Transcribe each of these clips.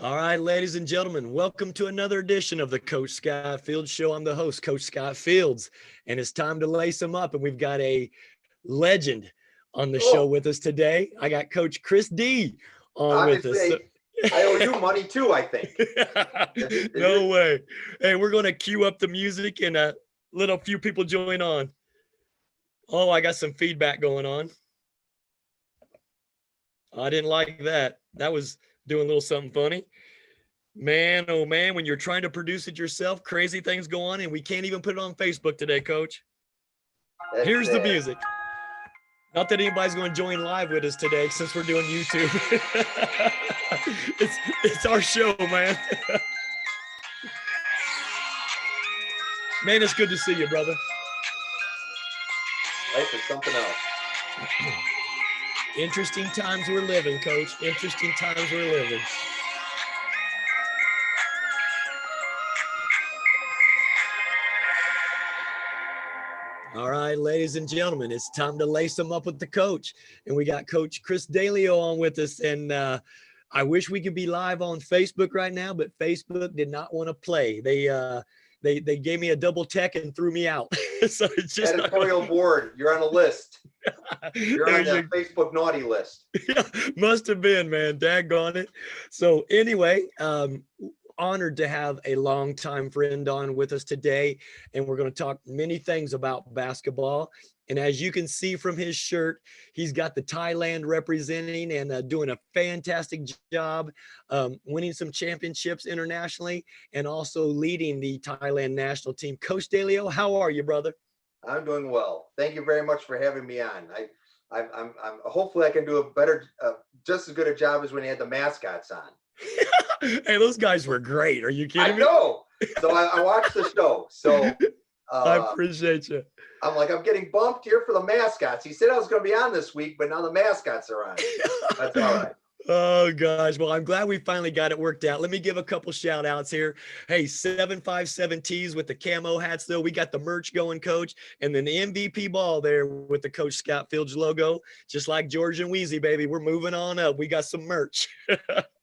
All right, ladies and gentlemen, welcome to another edition of the Coach Scott Fields Show. I'm the host, Coach Scott Fields, and it's time to lace them up. And we've got a legend on the show Oh, with us today. I got Coach Chris D on with us. So, obviously, I owe you money too, I think. Is no it? way. Hey, we're going to cue up the music and let a few people join on. Oh, I got some feedback going on. I didn't like that. That was doing a little something funny. Man, oh man, when you're trying to produce it yourself, crazy things go on, and we can't even put it on Facebook today, Coach. That's Here's the sad. music. Not that anybody's going to join live with us today since we're doing YouTube. it's our show, man. Man, it's good to see you, brother. Life is something else. Interesting times we're living, Coach. Interesting times we're living. All right, ladies and gentlemen, it's time to lace them up with the coach. And we got Coach Chris Daleo on with us. And I wish we could be live on Facebook right now, but Facebook did not want to play. They gave me a double tech and threw me out. So it's just Editorial board, you're on a list. You're on the Facebook naughty list. Yeah, must have been, man. Daggone it. So anyway, honored to have a longtime friend on with us today, and we're going to talk many things about basketball. And as you can see from his shirt, he's got the Thailand representing and doing a fantastic job, winning some championships internationally, and also leading the Thailand national team. Coach Daleo, how are you, brother? I'm doing well. Thank you very much for having me on. I'm hopefully I can do a better, just as good a job as when you had the mascots on. Hey, those guys were great. Are you kidding me? I know. So I watched the show. So I appreciate you. I'm like, I'm getting bumped here for the mascots. He said I was going to be on this week, but now the mascots are on. That's all right. Oh gosh, well, I'm glad we finally got it worked out. Let me give a couple shout outs here. Hey, 757 T's with the camo hats, though. We got the merch going, Coach, and then the MVP ball there with the Coach Scott Fields logo, just like George and Wheezy, baby. We're moving on up. We got some merch. I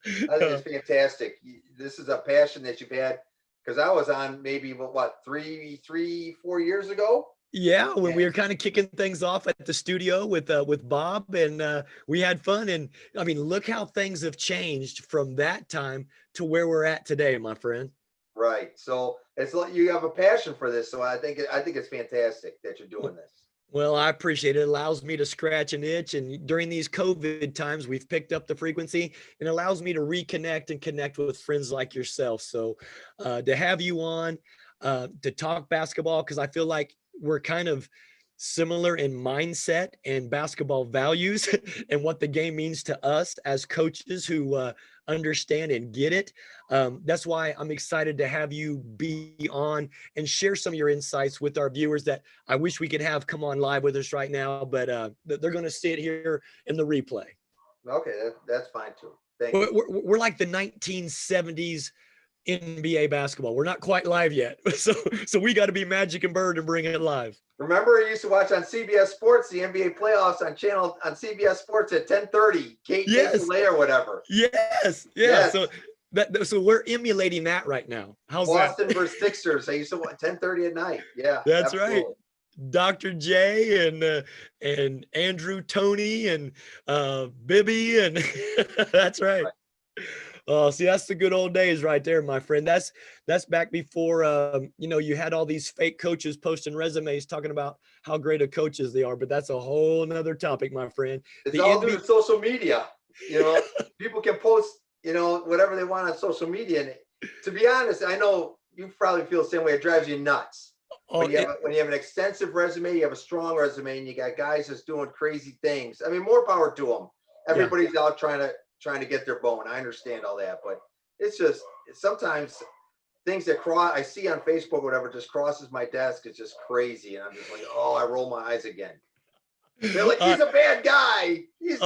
think it's fantastic. This is a passion that you've had, because I was on maybe what 4 years ago. Yeah, when we were kind of kicking things off at the studio with Bob, and we had fun. And I mean, look how things have changed from that time to where we're at today, my friend. Right. So it's like you have a passion for this. So I think it's fantastic that you're doing this. Well, I appreciate it. It allows me to scratch an itch. And during these COVID times, we've picked up the frequency and allows me to reconnect and connect with friends like yourself. So to have you on to talk basketball, because I feel like we're kind of similar in mindset and basketball values and what the game means to us as coaches who understand and get it. That's why I'm excited to have you be on and share some of your insights with our viewers that I wish we could have come on live with us right now, but they're going to see it here in the replay. Okay, that's fine too. Thank you. We're like the 1970s NBA basketball. We're not quite live yet. So we got to be Magic and Bird and bring it live. Remember, I used to watch on CBS Sports the NBA playoffs on CBS Sports at 10:30, Kate delay or whatever. Yes. Yeah. Yes. So we're emulating that right now. How's Boston that? versus Sixers. I used to watch 10:30 at night. Yeah. That's absolutely. right. Dr. J and Andrew Tony and Bibby and that's right. Oh, see, that's the good old days right there, my friend. That's back before you had all these fake coaches posting resumes talking about how great of coaches they are, but that's a whole nother topic, my friend. It's all due to social media. People can post, whatever they want on social media. And to be honest, I know you probably feel the same way. It drives you nuts. When you have an extensive resume, you have a strong resume, and you got guys that's doing crazy things. I mean, more power to them. Everybody's out trying to get their bone. I understand all that, but it's just sometimes things that I see on Facebook or whatever just crosses my desk. It's just crazy, and I'm just like, oh, I roll my eyes again. They're like, he's a bad guy. He's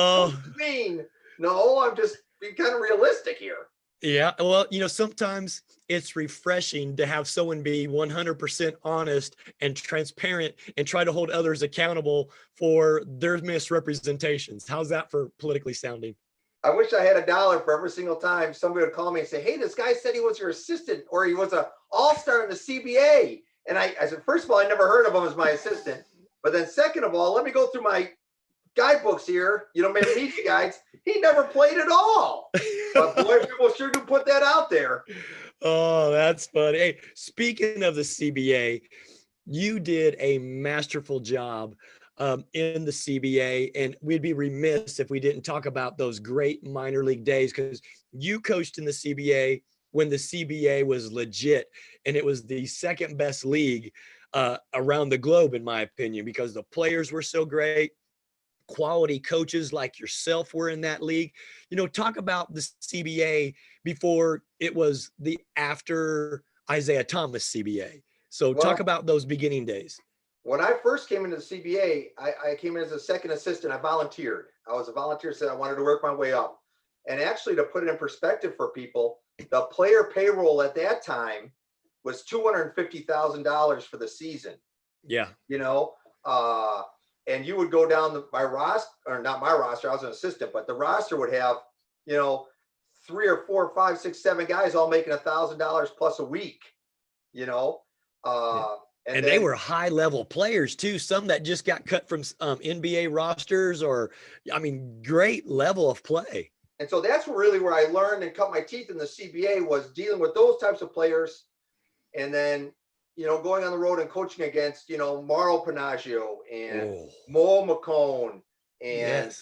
mean. No, I'm just being kind of realistic here. Yeah, well, sometimes it's refreshing to have someone be 100% honest and transparent and try to hold others accountable for their misrepresentations. How's that for politically sounding? I wish I had $1 for every single time somebody would call me and say, hey, this guy said he was your assistant or he was an all-star in the CBA. And I said, first of all, I never heard of him as my assistant. But then second of all, let me go through my guidebooks here, my media guides. He never played at all. But boy, people sure do put that out there. Oh, that's funny. Hey, speaking of the CBA, you did a masterful job in the CBA, and we'd be remiss if we didn't talk about those great minor league days, because you coached in the CBA when the CBA was legit, and it was the second best league around the globe, in my opinion, because the players were so great. Quality coaches like yourself were in that league. Talk about the CBA before it was the after Isaiah Thomas CBA. So talk about those beginning days. When I first came into the CBA, I came in as a second assistant. I volunteered. I was a volunteer, said I wanted to work my way up. And actually, to put it in perspective for people, the player payroll at that time was $250,000 for the season. Yeah. And you would go down my roster, or not my roster, I was an assistant, but the roster would have, 3 or 4, 5, 6, 7 guys all making $1,000 plus a week, And they were high level players too. Some that just got cut from NBA rosters, great level of play. And so that's really where I learned and cut my teeth in the CBA, was dealing with those types of players. And then, going on the road and coaching against, Mauro Panaggio and Mo McCone and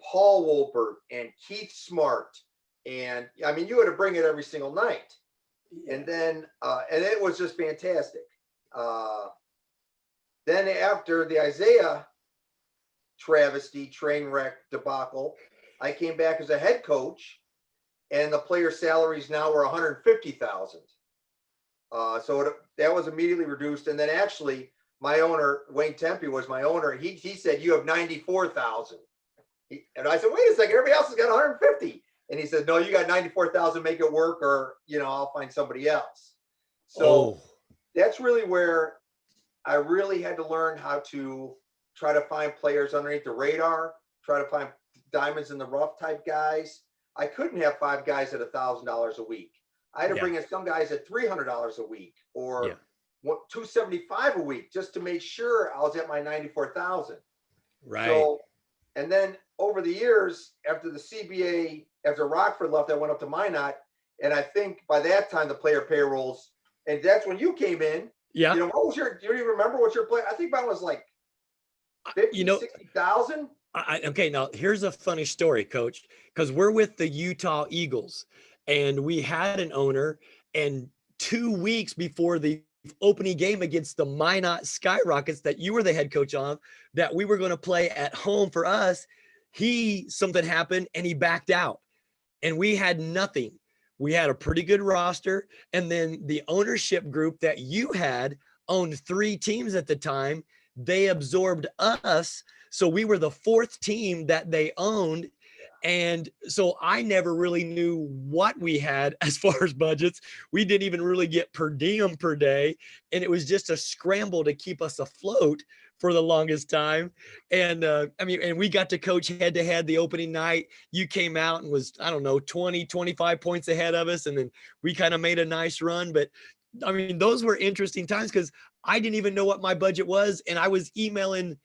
Paul Wolpert and Keith Smart. And you had to bring it every single night. Yeah. And then, and it was just fantastic. Then after the Isaiah travesty, train wreck debacle, I came back as a head coach, and the player salaries now were $150,000. So that was immediately reduced. And then actually my owner, Wayne Tempe, was my owner. He said, you have 94,000. And I said, wait a second, everybody else has got 150. And he said, no, you got 94,000, make it work, or, I'll find somebody else. So that's really where I really had to learn how to try to find players underneath the radar, try to find diamonds in the rough type guys. I couldn't have 5 guys at $1,000 a week. I had to bring in some guys at $300 a week or $275 a week, just to make sure I was at my 94,000. Right. So, and then over the years, after the CBA, after Rockford left, I went up to Minot, and I think by that time the player payrolls, and that's when you came in. Yeah. What was do you even remember what your play? I think mine was like 50, 60,000. Okay, now here's a funny story, Coach, because we're with the Utah Eagles, and we had an owner, and 2 weeks before the opening game against the Minot Skyrockets that you were the head coach of, that we were going to play at home for us, something happened and he backed out, and we had nothing. We had a pretty good roster, and then the ownership group that you had owned 3 teams at the time. They absorbed us, so we were the 4th team that they owned. And so I never really knew what we had as far as budgets. We didn't even really get per diem per day. And it was just a scramble to keep us afloat for the longest time. And and we got to coach head to head the opening night. You came out and was, 20, 25 points ahead of us. And then we kind of made a nice run. But those were interesting times, because I didn't even know what my budget was. And I was emailing,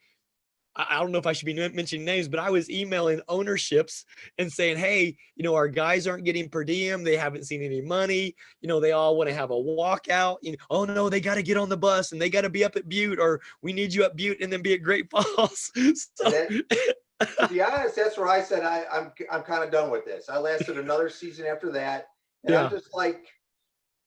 I don't know if I should be mentioning names, but I was emailing ownerships and saying, hey, our guys aren't getting per diem. They haven't seen any money. They all want to have a walkout. Oh no, they got to get on the bus and they got to be up at Butte, or we need you at Butte and then be at Great Falls. To be honest, that's where I said, I'm kind of done with this. I lasted another season after that. And I'm just like,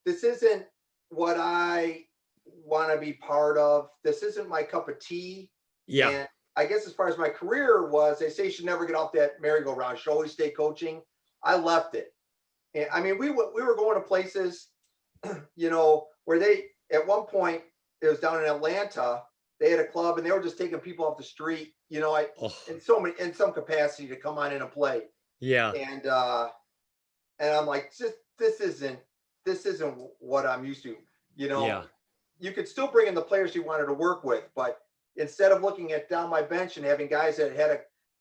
this isn't what I want to be part of. This isn't my cup of tea. Yeah. And I guess as far as my career was, they say you should never get off that merry-go-round. You should always stay coaching. I left it. And we were going to places, where they, at one point, it was down in Atlanta, they had a club and they were just taking people off the street, in some capacity to come on in and play. Yeah. And I'm like, this isn't what I'm used to, Yeah. You could still bring in the players you wanted to work with, but instead of looking at down my bench and having guys that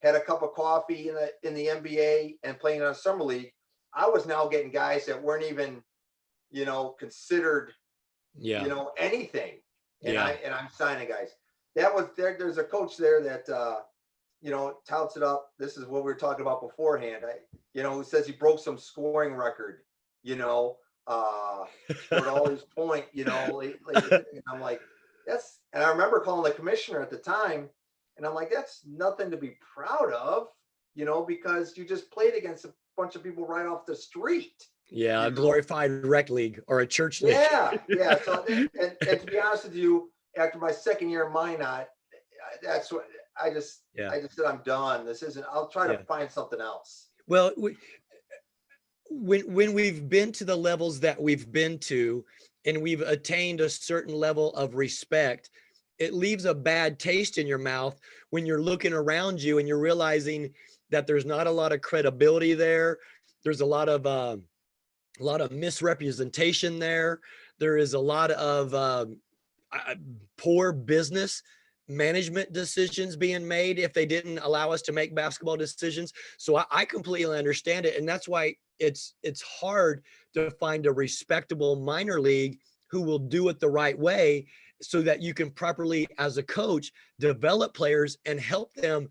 had a cup of coffee in the NBA and playing on a summer league, I was now getting guys that weren't even, considered, anything. And I'm signing guys. That was there. There's a coach there that, touts it up. This is what we were talking about beforehand. Who says he broke some scoring record, scored all his point, and I'm like, and I remember calling the commissioner at the time, and I'm like, that's nothing to be proud of, because you just played against a bunch of people right off the street. Yeah, a glorified rec league or a church league. Yeah. So, and to be honest with you, after my second year in Minot, that's what I just said, I'm done. This isn't. I'll try to find something else. Well, when we've been to the levels that we've been to, and we've attained a certain level of respect, it leaves a bad taste in your mouth when you're looking around you and you're realizing that there's not a lot of credibility there. There's a lot of misrepresentation there. There is a lot of poor business management decisions being made if they didn't allow us to make basketball decisions. So I completely understand it. And that's why it's hard to find a respectable minor league who will do it the right way, so that you can properly, as a coach, develop players and help them,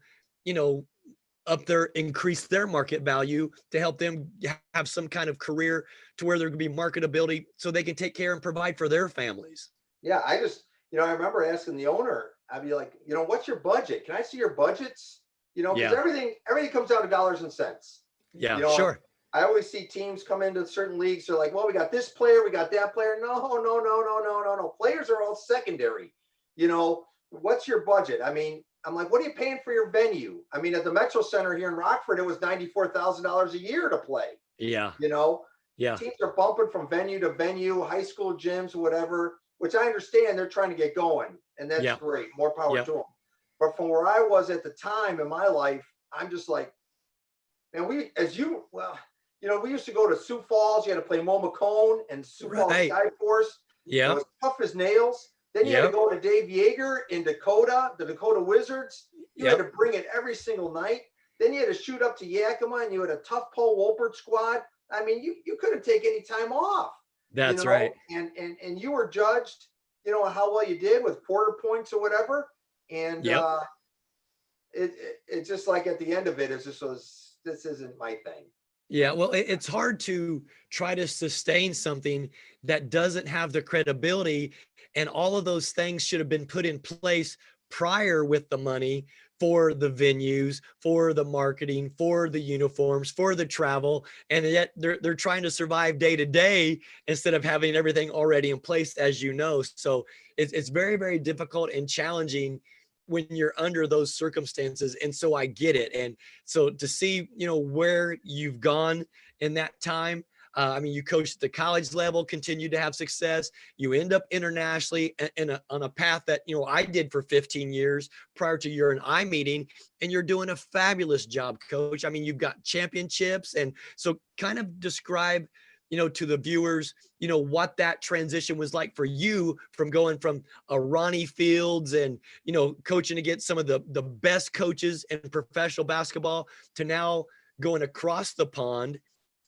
increase their market value, to help them have some kind of career to where there can be marketability so they can take care and provide for their families. Yeah. I just, I remember asking the owner, I'd be like, what's your budget? Can I see your budgets? Because everything comes down to dollars and cents. Yeah, sure. I always see teams come into certain leagues. They're like, well, we got this player, we got that player. No. Players are all secondary. What's your budget? I mean, I'm like, what are you paying for your venue? I mean, at the Metro Center here in Rockford, it was $94,000 a year to play. Yeah. Teams are bumping from venue to venue, high school gyms, whatever, which I understand they're trying to get going, and that's great. More power to them. But from where I was at the time in my life, I'm just like, man, we used to go to Sioux Falls. You had to play Momacone and Sioux Falls Skyforce. Yeah. It was tough as nails. Then you had to go to Dave Yeager in Dakota, the Dakota Wizards. You had to bring it every single night. Then you had to shoot up to Yakima, and you had a tough Paul Wolpert squad. I mean, you couldn't take any time off. That's right. And you were judged, how well you did with quarter points or whatever. And it's just like at the end of it, it's just this isn't my thing. Yeah, well, it's hard to try to sustain something that doesn't have the credibility, and all of those things should have been put in place prior with the money for the venues, for the marketing, for the uniforms, for the travel, and yet they're trying to survive day to day instead of having everything already in place, as you know. So it's very, very difficult and challenging when you're under those circumstances. And so I get it. And so to see, where you've gone in that time, I mean, you coached at the college level, continued to have success. You end up internationally on a path that, I did for 15 years prior to your and I meeting, and you're doing a fabulous job, Coach. I mean, you've got championships. And so kind of describe, to the viewers, what that transition was like for you, from going from a Ronnie Fields and, coaching against some of the best coaches in professional basketball, to now going across the pond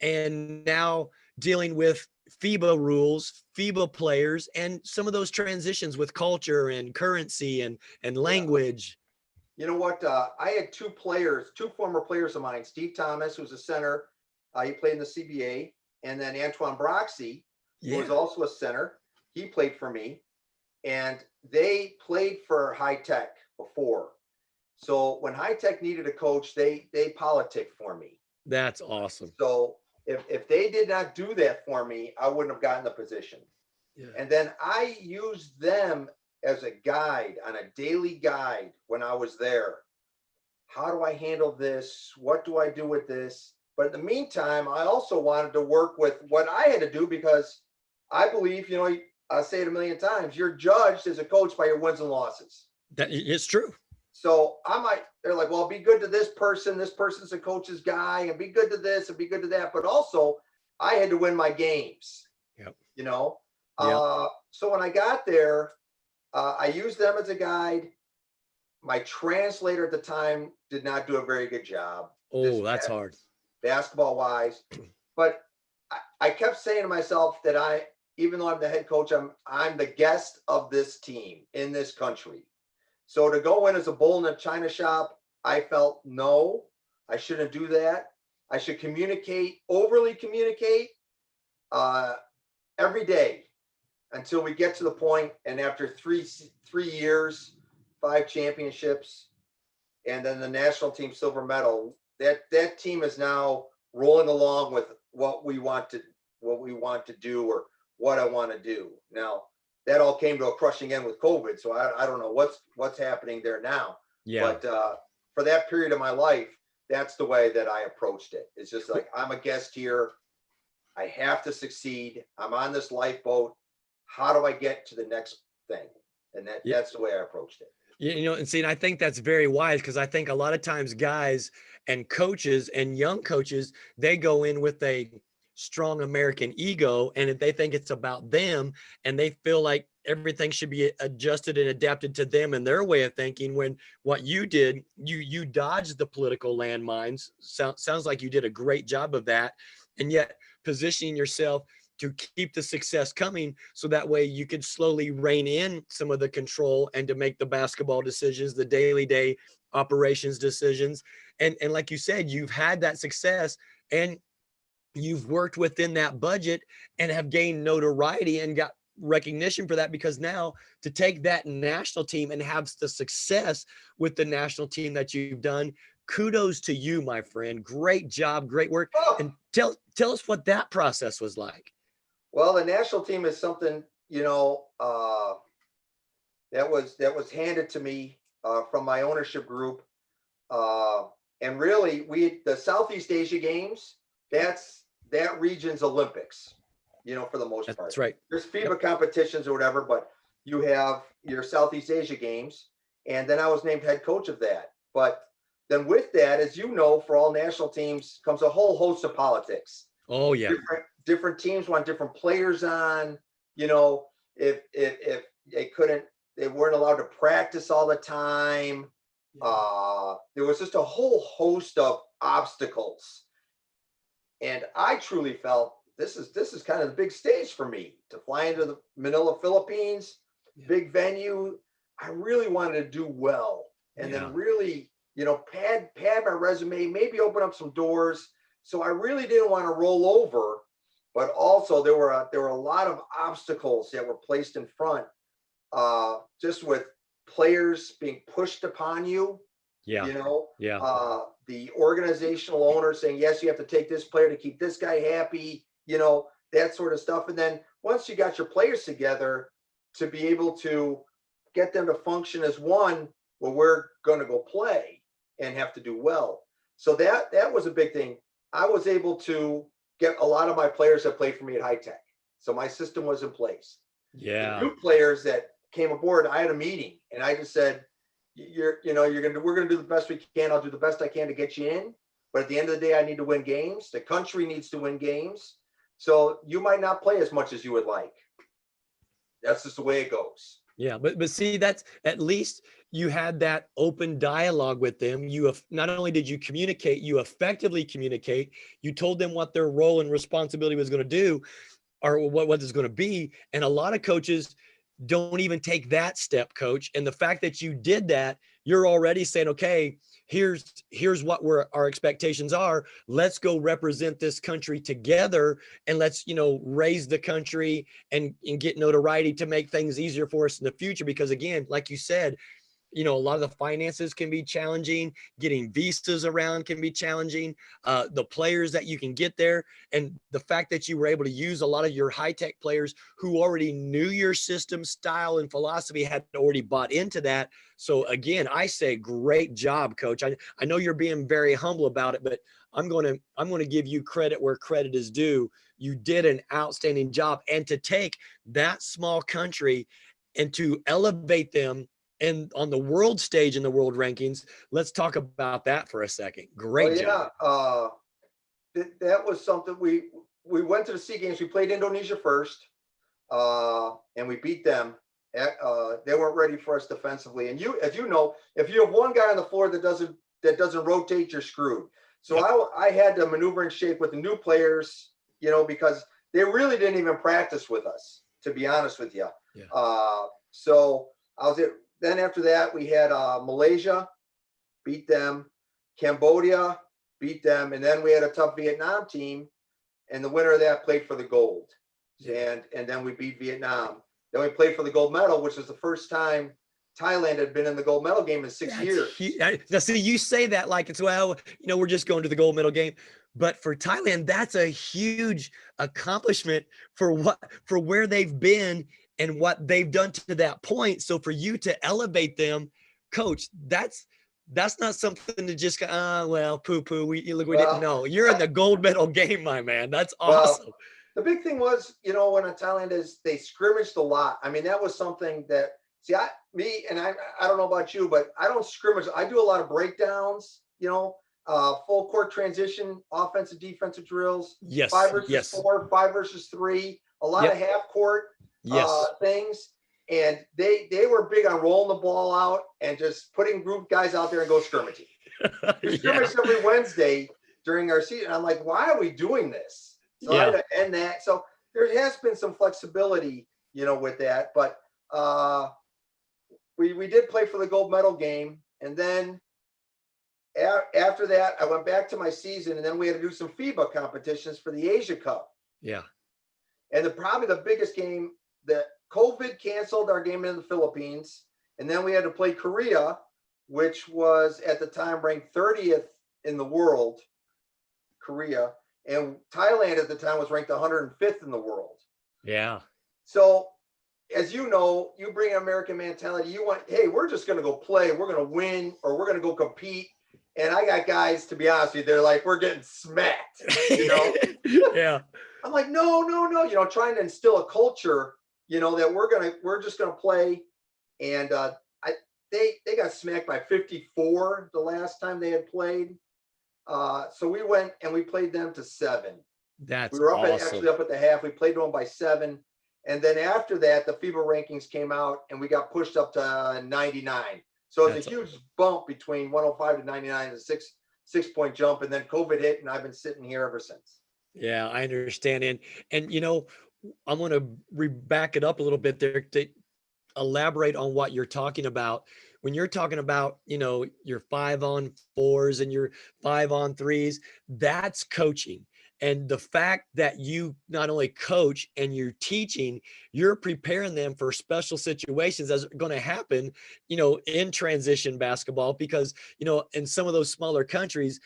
and now dealing with FIBA rules, FIBA players, and some of those transitions with culture and currency and language. You know what? I had two former players of mine, Steve Thomas, who's a center. He played in the CBA. And then Antoine Broxy, who was also a center. He played for me. And they played for High Tech before. So when High Tech needed a coach, they politicked for me. That's awesome. So if they did not do that for me, I wouldn't have gotten the position. Yeah. And then I used them as a guide, on a daily guide when I was there. How do I handle this? What do I do with this? But in the meantime, I also wanted to work with what I had to do, because I believe, I say it a million times, you're judged as a coach by your wins and losses. That is true. So they're like, well, be good to this person. This person's a coach's guy, and be good to this and be good to that. But also I had to win my games, So when I got there, I used them as a guide. my translator at the time did not do a very good job. Oh, that's hard. Basketball wise. But I kept saying to myself that even though I'm the head coach, I'm the guest of this team in this country. So to go in as a bull in a china shop, I felt no, I shouldn't do that. I should overly communicate every day until we get to the point. And after three years, 5 championships, and then the national team silver medal, that team is now rolling along with what we want to do, or what I want to do. Now that all came to a crushing end with COVID. So I don't know what's happening there now. Yeah. But for that period of my life, that's the way that I approached it. It's just like, I'm a guest here. I have to succeed. I'm on this lifeboat. How do I get to the next thing? And that's the way I approached it. And see, and I think that's very wise, because I think a lot of times guys and coaches and young coaches, they go in with a strong American ego, and if they think it's about them, and they feel like everything should be adjusted and adapted to them and their way of thinking, when what you did, you dodged the political landmines. Sounds like you did a great job of that, and yet positioning yourself to keep the success coming, so that way you could slowly rein in some of the control and to make the basketball decisions, the daily day operations decisions. And like you said, you've had that success, and you've worked within that budget and have gained notoriety and got recognition for that, because now to take that national team and have the success with the national team that you've done, kudos to you, my friend. Great job, great work. And tell us what that process was like. Well, the national team is something, that was handed to me from my ownership group. And really, the Southeast Asia Games, that region's Olympics, for the most part. That's right. There's FIBA competitions or whatever, but you have your Southeast Asia Games. And then I was named head coach of that. But then with that, as you know, for all national teams comes a whole host of politics. Oh, yeah. Different teams want different players on. If they weren't allowed to practice all the time. There was just a whole host of obstacles. And I truly felt this is kind of the big stage for me to fly into the Manila, Philippines, big venue. I really wanted to do well, and then really, pad my resume, maybe open up some doors. So I really didn't want to roll over, but also there were a lot of obstacles that were placed in front, just with players being pushed upon you. The organizational owner saying, yes, you have to take this player to keep this guy happy, that sort of stuff. And then once you got your players together, to be able to get them to function as one, well, we're going to go play and have to do well. So that was a big thing. I was able to get a lot of my players that played for me at High Tech. So my system was in place. Yeah. The new players that came aboard, I had a meeting and I just said, we're going to do the best we can. I'll do the best I can to get you in. But at the end of the day, I need to win games. The country needs to win games. So you might not play as much as you would like. That's just the way it goes. Yeah, but see, that's, at least you had that open dialogue with them. You have, not only did you communicate, you effectively communicate. You told them what their role and responsibility was going to do, or what it's going to be. And a lot of coaches don't even take that step, coach. And the fact that you did that, you're already saying, okay, here's what our expectations are. Let's go represent this country together, and let's, raise the country and get notoriety to make things easier for us in the future. Because again, like you said, a lot of the finances can be challenging. Getting visas around can be challenging. The players that you can get there, and the fact that you were able to use a lot of your high tech players who already knew your system, style, and philosophy, had already bought into that. So again, I say great job, coach. I know you're being very humble about it, but I'm going to give you credit where credit is due. You did an outstanding job, and to take that small country and to elevate them and on the world stage in the world rankings. Let's talk about that for a second. Great job. That was something. We went to the SEA Games. We played Indonesia first, and we beat them. They weren't ready for us defensively. And as you know, if you have one guy on the floor that doesn't rotate, you're screwed. So Yep. I had to maneuver in shape with the new players, because they really didn't even practice with us, to be honest with you. Yeah. So then after that, we had Malaysia, beat them, Cambodia, beat them, and then we had a tough Vietnam team, and the winner of that played for the gold. Yeah. And then we beat Vietnam. Then we played for the gold medal, which was the first time Thailand had been in the gold medal game in 6 years. Now, see, you say that like it's, well, we're just going to the gold medal game. But for Thailand, that's a huge accomplishment for where they've been and what they've done to that point. So for you to elevate them, coach, that's not something to just well, poo-poo. We didn't know. You're in the gold medal game, my man. That's awesome. Well, the big thing was, when in Thailand they scrimmaged a lot. I mean, that was something that, I don't know about you, but I don't scrimmage. I do a lot of breakdowns, full court transition, offensive, defensive drills. Yes. 5 versus 4, 5 versus 3, a lot of half court things. And they were big on rolling the ball out and just putting group guys out there and go scrimmaging. We scrimmage every Wednesday during our season. I'm like, why are we doing this? So I had to end that. So there has been some flexibility, with that. But we did play for the gold medal game. And then after that, I went back to my season, and then we had to do some FIBA competitions for the Asia Cup. Yeah. And probably the biggest game that COVID canceled our game in the Philippines. And then we had to play Korea, which was at the time ranked 30th in the world, Korea. And Thailand at the time was ranked 105th in the world. Yeah. So, as you know, you bring an American mentality. You want, hey, we're just going to go play. We're going to win, or we're going to go compete. And I got guys, to be honest with you, they're like, we're getting smacked, Yeah. I'm like, no, trying to instill a culture, that we're just going to play. And they got smacked by 54 the last time they had played. So we went and we played them to 7. We were awesome. up at the half. We played them by 7. And then after that, the FIBA rankings came out and we got pushed up to 99. So it's a huge bump between 105 to 99, a 6-point jump. And then COVID hit, and I've been sitting here ever since. Yeah, I understand. And I'm going to back it up a little bit there to elaborate on what you're talking about. When you're talking about, your 5-on-4s and your 5-on-3s, that's coaching. And the fact that you not only coach and you're teaching, you're preparing them for special situations that's going to happen, in transition basketball, because, in some of those smaller countries,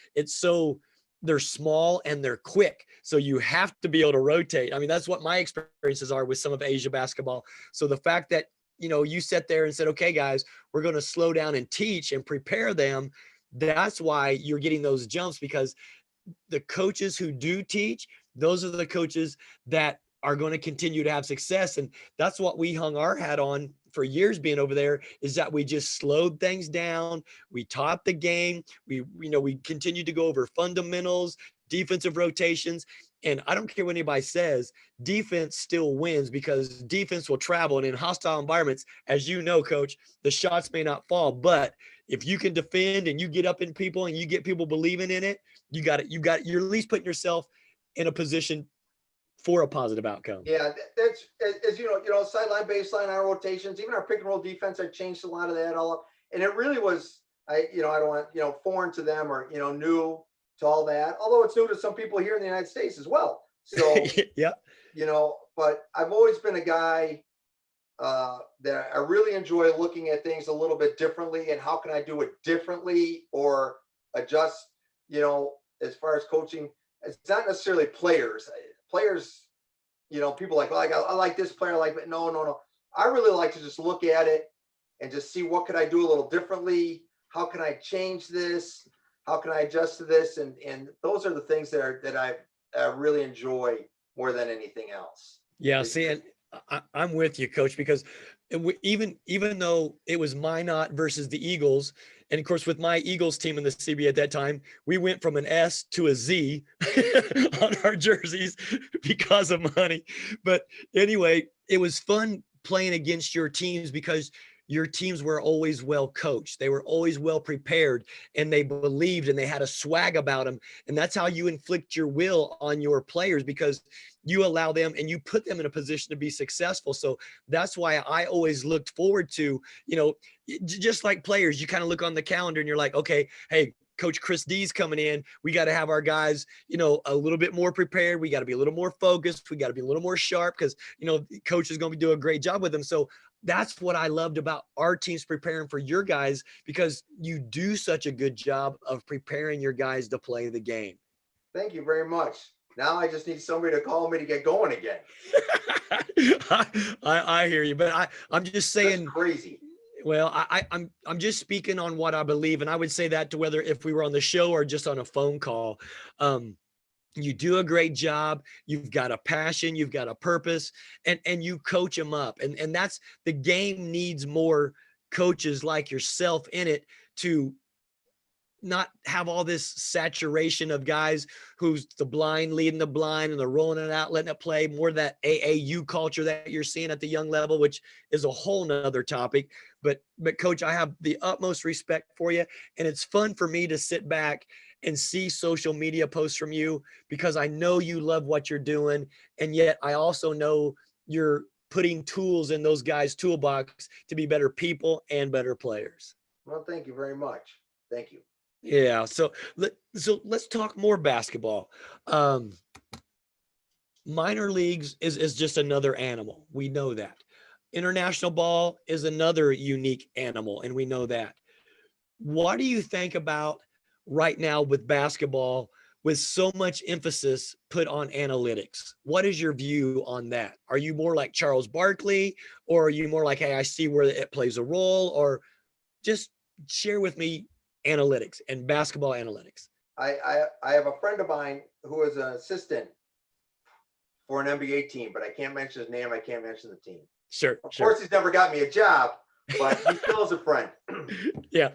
they're small and they're quick. So you have to be able to rotate. I mean, that's what my experiences are with some of Asia basketball. So the fact that, you sat there and said, okay, guys, we're going to slow down and teach and prepare them. That's why you're getting those jumps, because the coaches who do teach, those are the coaches that are going to continue to have success. And that's what we hung our hat on for years being over there, is that we just slowed things down. We taught the game. We continued to go over fundamentals, defensive rotations. And I don't care what anybody says, defense still wins, because defense will travel. And in hostile environments, as you know, coach, the shots may not fall, but if you can defend and you get up in people and you get people believing in it, you're at least putting yourself in a position for a positive outcome. Yeah, that's, as you know, sideline, baseline, our rotations, even our pick and roll defense, I changed a lot of that all up. And it really was, I don't want, foreign to them or, new to all that, although it's new to some people here in the United States as well. So, yeah, but I've always been a guy that I really enjoy looking at things a little bit differently, and how can I do it differently or adjust, as far as coaching. It's not necessarily players, people like, I like this player, but no. I really like to just look at it and just see what could I do a little differently. How can I change this? How can I adjust to this? And those are the things that I really enjoy more than anything else. Yeah. See, and I'm with you, coach, because even though it was Minot versus the Eagles, and of course with my Eagles team in the CBA at that time, we went from an S to a Z on our jerseys because of money. But anyway, it was fun playing against your teams because your teams were always well coached. They were always well prepared, and they believed, and they had a swag about them. And that's how you inflict your will on your players, because you allow them and you put them in a position to be successful. So that's why I always looked forward to, just like players, you kind of look on the calendar and you're like, okay, hey, Coach Chris D's coming in. We got to have our guys, a little bit more prepared. We got to be a little more focused. We got to be a little more sharp because, coach is going to do a great job with them. So that's what I loved about our teams preparing for your guys, because you do such a good job of preparing your guys to play the game. Thank you very much. Now I just need somebody to call me to get going again. I hear you, but I'm just saying. That's crazy. Well, I'm just speaking on what I believe, and I would say that to whether if we were on the show or just on a phone call. You do a great job. You've got a passion, you've got a purpose, and you coach them up. And that's the game needs more coaches like yourself in it to not have all this saturation of guys who's the blind leading the blind and they're rolling it out, letting it play, more of that AAU culture that you're seeing at the young level, which is a whole nother topic. But Coach, I have the utmost respect for you. And it's fun for me to sit back and see social media posts from you, because I know you love what you're doing. And yet I also know you're putting tools in those guys' toolbox to be better people and better players. Well, thank you very much. Thank you. Yeah. So let's talk more basketball. Minor leagues is just another animal. We know that. International ball is another unique animal, and we know that. What do you think about right now with basketball, with so much emphasis put on analytics? What is your view on that? Are you more like Charles Barkley, or are you more like, hey, I see where it plays a role? Or just share with me analytics and basketball analytics. I have a friend of mine who is an assistant for an NBA team, but I can't mention his name. I can't mention the team. Sure. Of course, he's never got me a job, but he still is a friend. Yeah.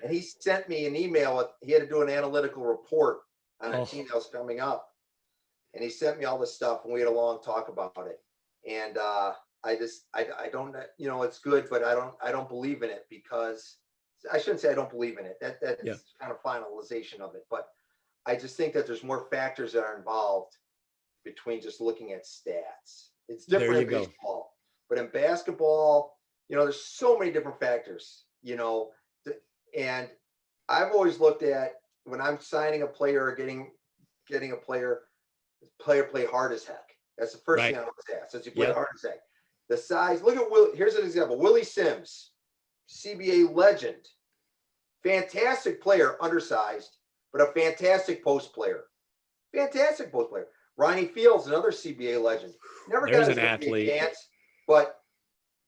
And he sent me an email. He had to do an analytical report on a team that was coming up. And he sent me all this stuff, and we had a long talk about it. And I don't, it's good, but I don't believe in it, because I shouldn't say I don't believe in it. That's kind of finalization of it. But I just think that there's more factors that are involved between just looking at stats. It's different in baseball, but in basketball, there's so many different factors, and I've always looked at, when I'm signing a player or getting a player play hard as heck. That's the first thing I always ask. Does he play hard as heck? The size. Look at Will. Here's an example. Willie Sims, CBA legend, fantastic player, undersized, but a fantastic post player. Fantastic post player. Ronnie Fields, another CBA legend. Never got an athlete chance, but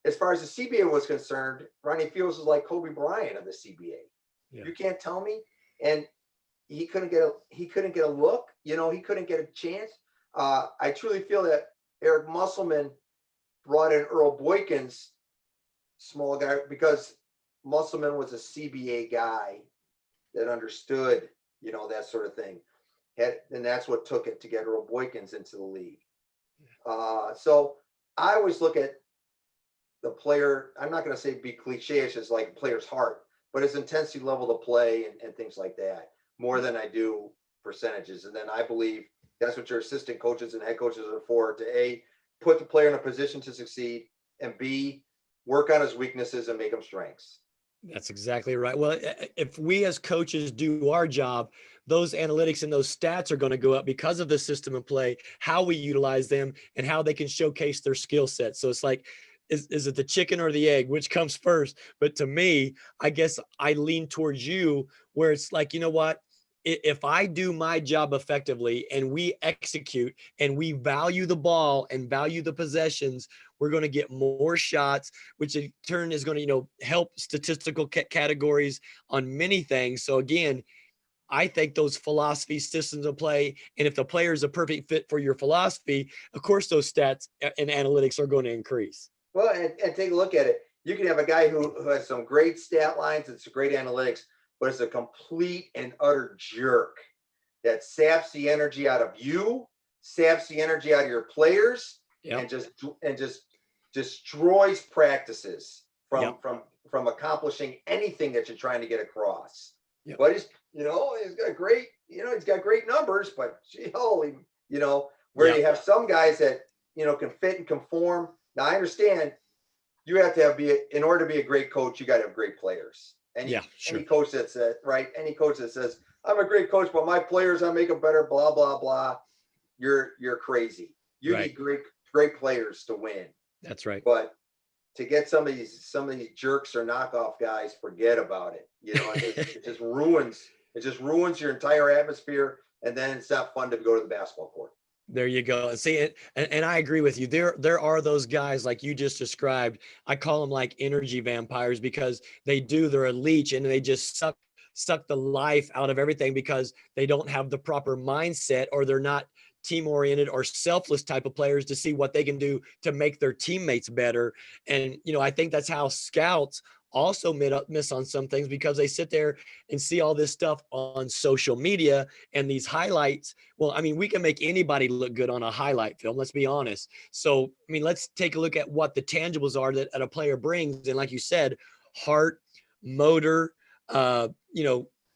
as far as the CBA was concerned, Ronnie Fields was like Kobe Bryant of the CBA. Yeah. You can't tell me. And he couldn't get a look. He couldn't get a chance. I truly feel that Eric Musselman brought in Earl Boykins, small guy, because Musselman was a CBA guy that understood, that sort of thing. And that's what took it to get Earl Boykins into the league. So I always look at the player. I'm not going to say be cliche-ish as like player's heart, but his intensity level to play and things like that, more than I do percentages. And then I believe that's what your assistant coaches and head coaches are for, to A, put the player in a position to succeed, and B, work on his weaknesses and make them strengths. That's exactly right. Well, if we as coaches do our job, those analytics and those stats are going to go up because of the system of play, how we utilize them, and how they can showcase their skill set. So it's like, is it the chicken or the egg? Which comes first? But to me, I guess I lean towards you, where it's like, you know what? If I do my job effectively and we execute and we value the ball and value the possessions, we're going to get more shots, which in turn is going to, help statistical categories on many things. So again, I think those philosophy systems of play, and if the player is a perfect fit for your philosophy, of course, those stats and analytics are going to increase. Well, and take a look at it. You can have a guy who has some great stat lines and some great analytics, but it's a complete and utter jerk that saps the energy out of you, saps the energy out of your players, and just destroys practices Yep. from accomplishing anything that you're trying to get across. Yep. But he's got great numbers, but gee, holy, where Yep. you have some guys that can fit and conform. Now I understand you have to in order to be a great coach, you got to have great players. Any coach that says, any coach that says, I'm a great coach, but my players, I make them better, blah, blah, blah. You're crazy. You need great players to win. That's right. But to get some of these jerks or knockoff guys, forget about it. It just ruins your entire atmosphere. And then it's not fun to go to the basketball court. There you go. See it. And I agree with you. There are those guys like you just described. I call them like energy vampires because they're a leech and they just suck the life out of everything because they don't have the proper mindset or they're not team oriented or selfless type of players to see what they can do to make their teammates better. And, I think that's how scouts also miss on some things because they sit there and see all this stuff on social media and these highlights. Well, I mean, we can make anybody look good on a highlight film. Let's be honest. So, I mean, let's take a look at what the tangibles are that a player brings. And like you said, heart, motor,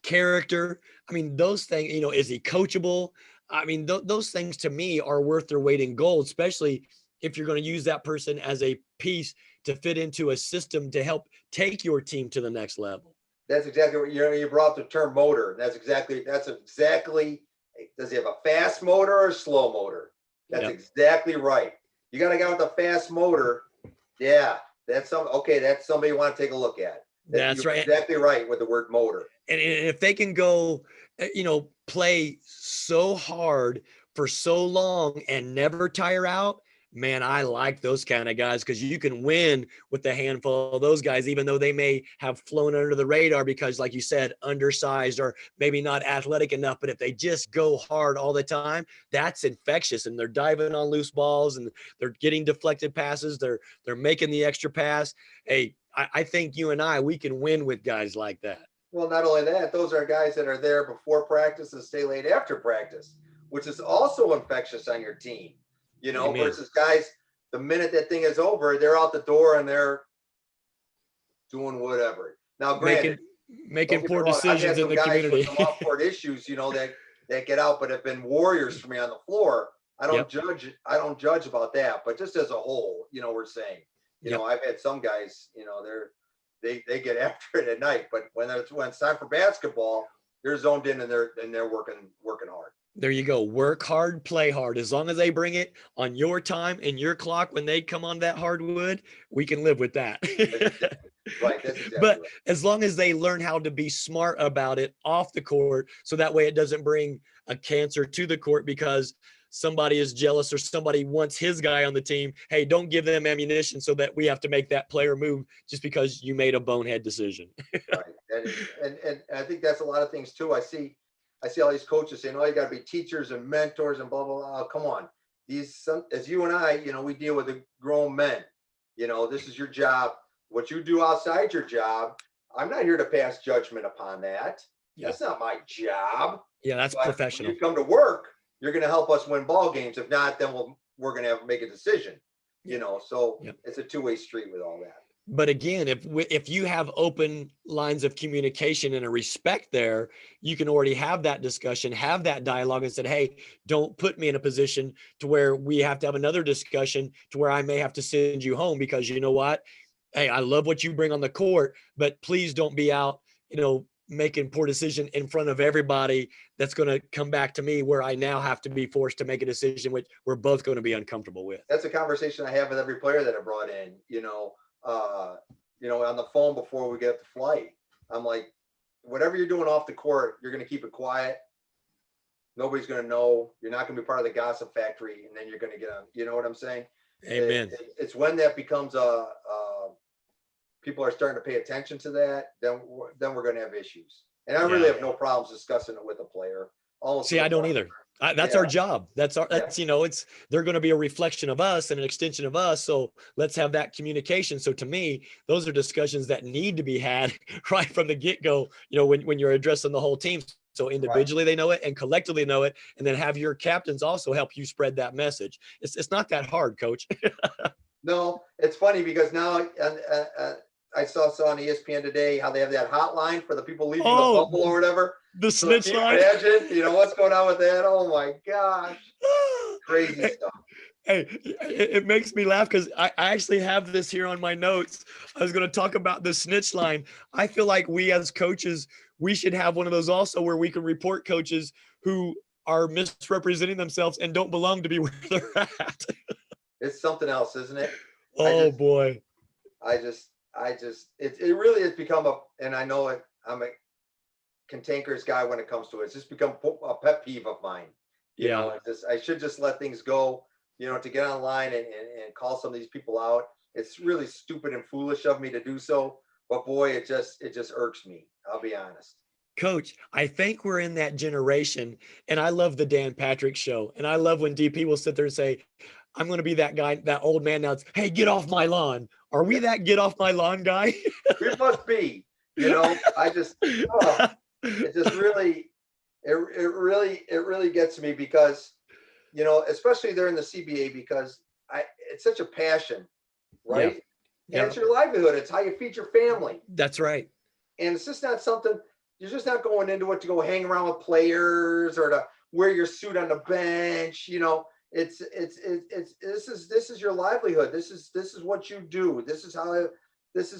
character. I mean, those things, is he coachable? I mean, those things to me are worth their weight in gold, especially if you're going to use that person as a piece to fit into a system to help take your team to the next level. That's exactly what you brought up the term motor. That's exactly. Does he have a fast motor or a slow motor? That's exactly right. You got a guy with a fast motor. Yeah, that's somebody you want to take a look at. That's right. Exactly right with the word motor. And if they can go, play so hard for so long and never tire out, man, I like those kind of guys because you can win with the handful of those guys, even though they may have flown under the radar because, like you said, undersized or maybe not athletic enough. But if they just go hard all the time, that's infectious. And they're diving on loose balls and they're getting deflected passes. They're making the extra pass. Hey, I think you and we can win with guys like that. Well, not only that, those are guys that are there before practice and stay late after practice, which is also infectious on your team. Amen. Versus guys, the minute that thing is over, they're out the door and they're doing whatever. Now, granted, making poor decisions in the community. Some off-court issues, that get out, but have been warriors for me on the floor. I don't judge. I don't judge about that, but just as a whole, we're saying, I've had some guys, they get after it at night, but when it's time for basketball, they're zoned in and they're working hard. There you go. Work hard, play hard. As long as they bring it on your time and your clock when they come on that hardwood, we can live with that. Right. That's exactly but right. As long as they learn how to be smart about it off the court, so that way it doesn't bring a cancer to the court because somebody is jealous or somebody wants his guy on the team. Hey, don't give them ammunition so that we have to make that player move just because you made a bonehead decision. Right. And I think that's a lot of things too. I see all these coaches saying, you got to be teachers and mentors and blah, blah, blah. Oh, come on. As you and I, we deal with the grown men. This is your job. What you do outside your job, I'm not here to pass judgment upon that. Yeah. That's not my job. Yeah, that's professional. When you come to work, you're going to help us win ball games. If not, then we're going to have to make a decision. So It's a two-way street with all that. But again, if you have open lines of communication and a respect there, you can already have that discussion, have that dialogue and said, hey, don't put me in a position to where we have to have another discussion to where I may have to send you home because you know what? Hey, I love what you bring on the court, but please don't be out, making poor decision in front of everybody. That's going to come back to me where I now have to be forced to make a decision, which we're both going to be uncomfortable with. That's a conversation I have with every player that I brought in, on the phone before we get the flight. I'm like, whatever you're doing off the court, you're going to keep it quiet. Nobody's going to know. You're not going to be part of the gossip factory. And then you're going to get on, you know what I'm saying? Amen. It's when that becomes people are starting to pay attention to that, then we're going to have issues. And I really have no problems discussing it with a player. See, I don't either. That's our job. That's they're going to be a reflection of us and an extension of us. So let's have that communication. So to me, those are discussions that need to be had right from the get-go, when you're addressing the whole team. So individually they know it and collectively know it, and then have your captains also help you spread that message. It's not that hard, Coach. No, it's funny because now I saw on ESPN today how they have that hotline for the people leaving the Oh, bubble or whatever. the So snitch can you line. imagine, what's going on with that? Oh my gosh, crazy Hey, stuff. hey, it makes me laugh because I actually have this here on my notes. I was going to talk about the snitch line. I feel like we as coaches, we should have one of those also where we can report coaches who are misrepresenting themselves and don't belong to be where they're at. It's something else, isn't it? Oh boy. It really has become and I know it, I'm a cantankerous guy when it comes to it. It's just become a pet peeve of mine. Yeah. I should just let things go, to get online and call some of these people out. It's really stupid and foolish of me to do so. But boy, it just irks me. I'll be honest. Coach, I think we're in that generation, and I love the Dan Patrick show. And I love when DP will sit there and say, I'm going to be that guy, that old man now. It's, hey, get off my lawn. Are we that get off my lawn guy? We must be, I just, it just really, it really gets me because, especially there in the CBA, because it's such a passion, right? Yeah. And it's your livelihood. It's how you feed your family. That's right. And it's just not something, you're just not going into it to go hang around with players or to wear your suit on the bench. This is your livelihood. This is what you do. This is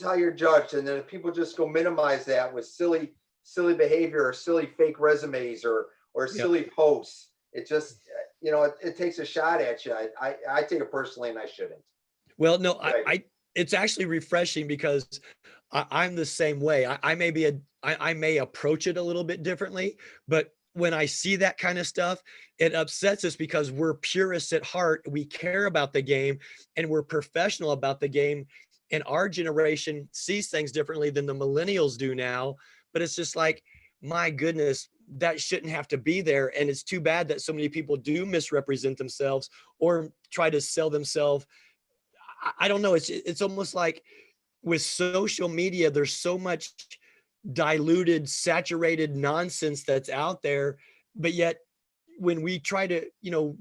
how you're judged. And then if people just go minimize that with silly behavior or silly fake resumes or silly posts, it just, it takes a shot at you. I take it personally and I shouldn't. Well, no, it's actually refreshing because I'm the same way. I may approach it a little bit differently, but when I see that kind of stuff, it upsets us because we're purists at heart. We care about the game and we're professional about the game. And our generation sees things differently than the millennials do now. But it's just like, my goodness, that shouldn't have to be there. And it's too bad that so many people do misrepresent themselves or try to sell themselves. I don't know. It's almost like with social media, there's so much diluted, saturated nonsense that's out there. But yet when we try to,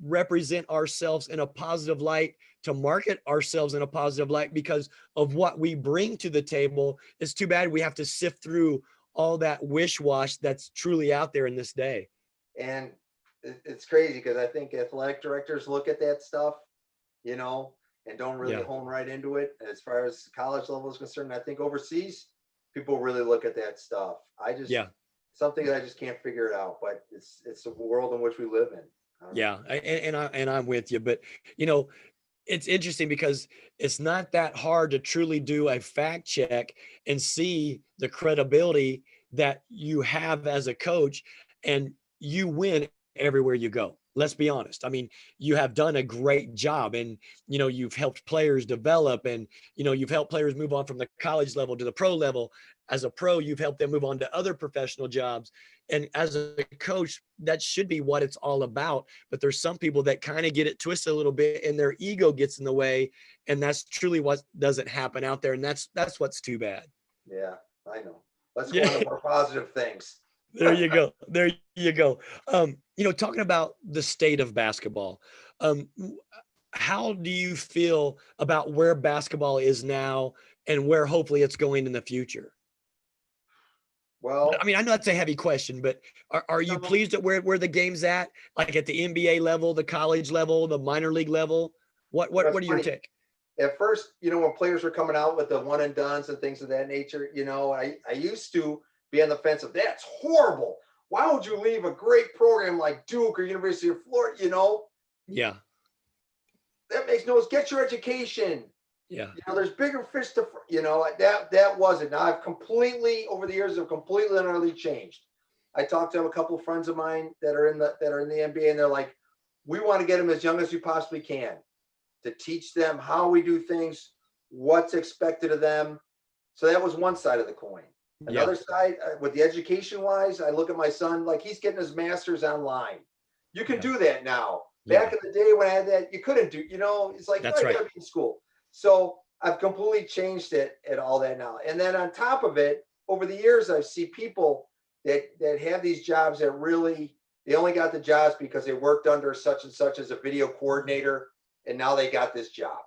represent ourselves in a positive light, to market ourselves in a positive light because of what we bring to the table, it's too bad we have to sift through all that wish-wash that's truly out there in this day. And it's crazy because I think athletic directors look at that stuff, and don't really hone right into it. As far as college level is concerned, I think overseas, people really look at that stuff. Something that I just can't figure it out, but it's the world in which we live in. And I'm with you, but it's interesting because it's not that hard to truly do a fact check and see the credibility that you have as a coach, and you win everywhere you go. Let's be honest. I mean, you have done a great job, and you've helped players develop, and you've helped players move on from the college level to the pro level. As a pro, you've helped them move on to other professional jobs. And as a coach, that should be what it's all about. But there's some people that kind of get it twisted a little bit and their ego gets in the way. And that's truly what doesn't happen out there. And that's what's too bad. Yeah, I know. Let's go on to more positive things. There you go. There you go. Talking about the state of basketball, how do you feel about where basketball is now and where hopefully it's going in the future? Well, I mean, I know that's a heavy question, but are you pleased at where the game's at? Like at the NBA level, the college level, the minor league level? What are your take? At first, when players were coming out with the one and dones and things of that nature, I used to be on the fence of that's horrible. Why would you leave a great program like Duke or University of Florida? Yeah. That makes no sense. Get your education. Yeah. There's bigger fish to, that wasn't. Now I've completely, over the years, have completely and utterly changed. I talked to a couple of friends of mine that are in the NBA, and they're like, we want to get them as young as we possibly can to teach them how we do things, what's expected of them. So that was one side of the coin. Another side, with the education wise, I look at my son, like he's getting his master's online. You can do that now. Back in the day when I had that, you couldn't do, it's like, that's right. You gotta be in school. So I've completely changed it at all that now. And then on top of it, over the years, I see people that have these jobs that really, they only got the jobs because they worked under such and such as a video coordinator, and now they got this job.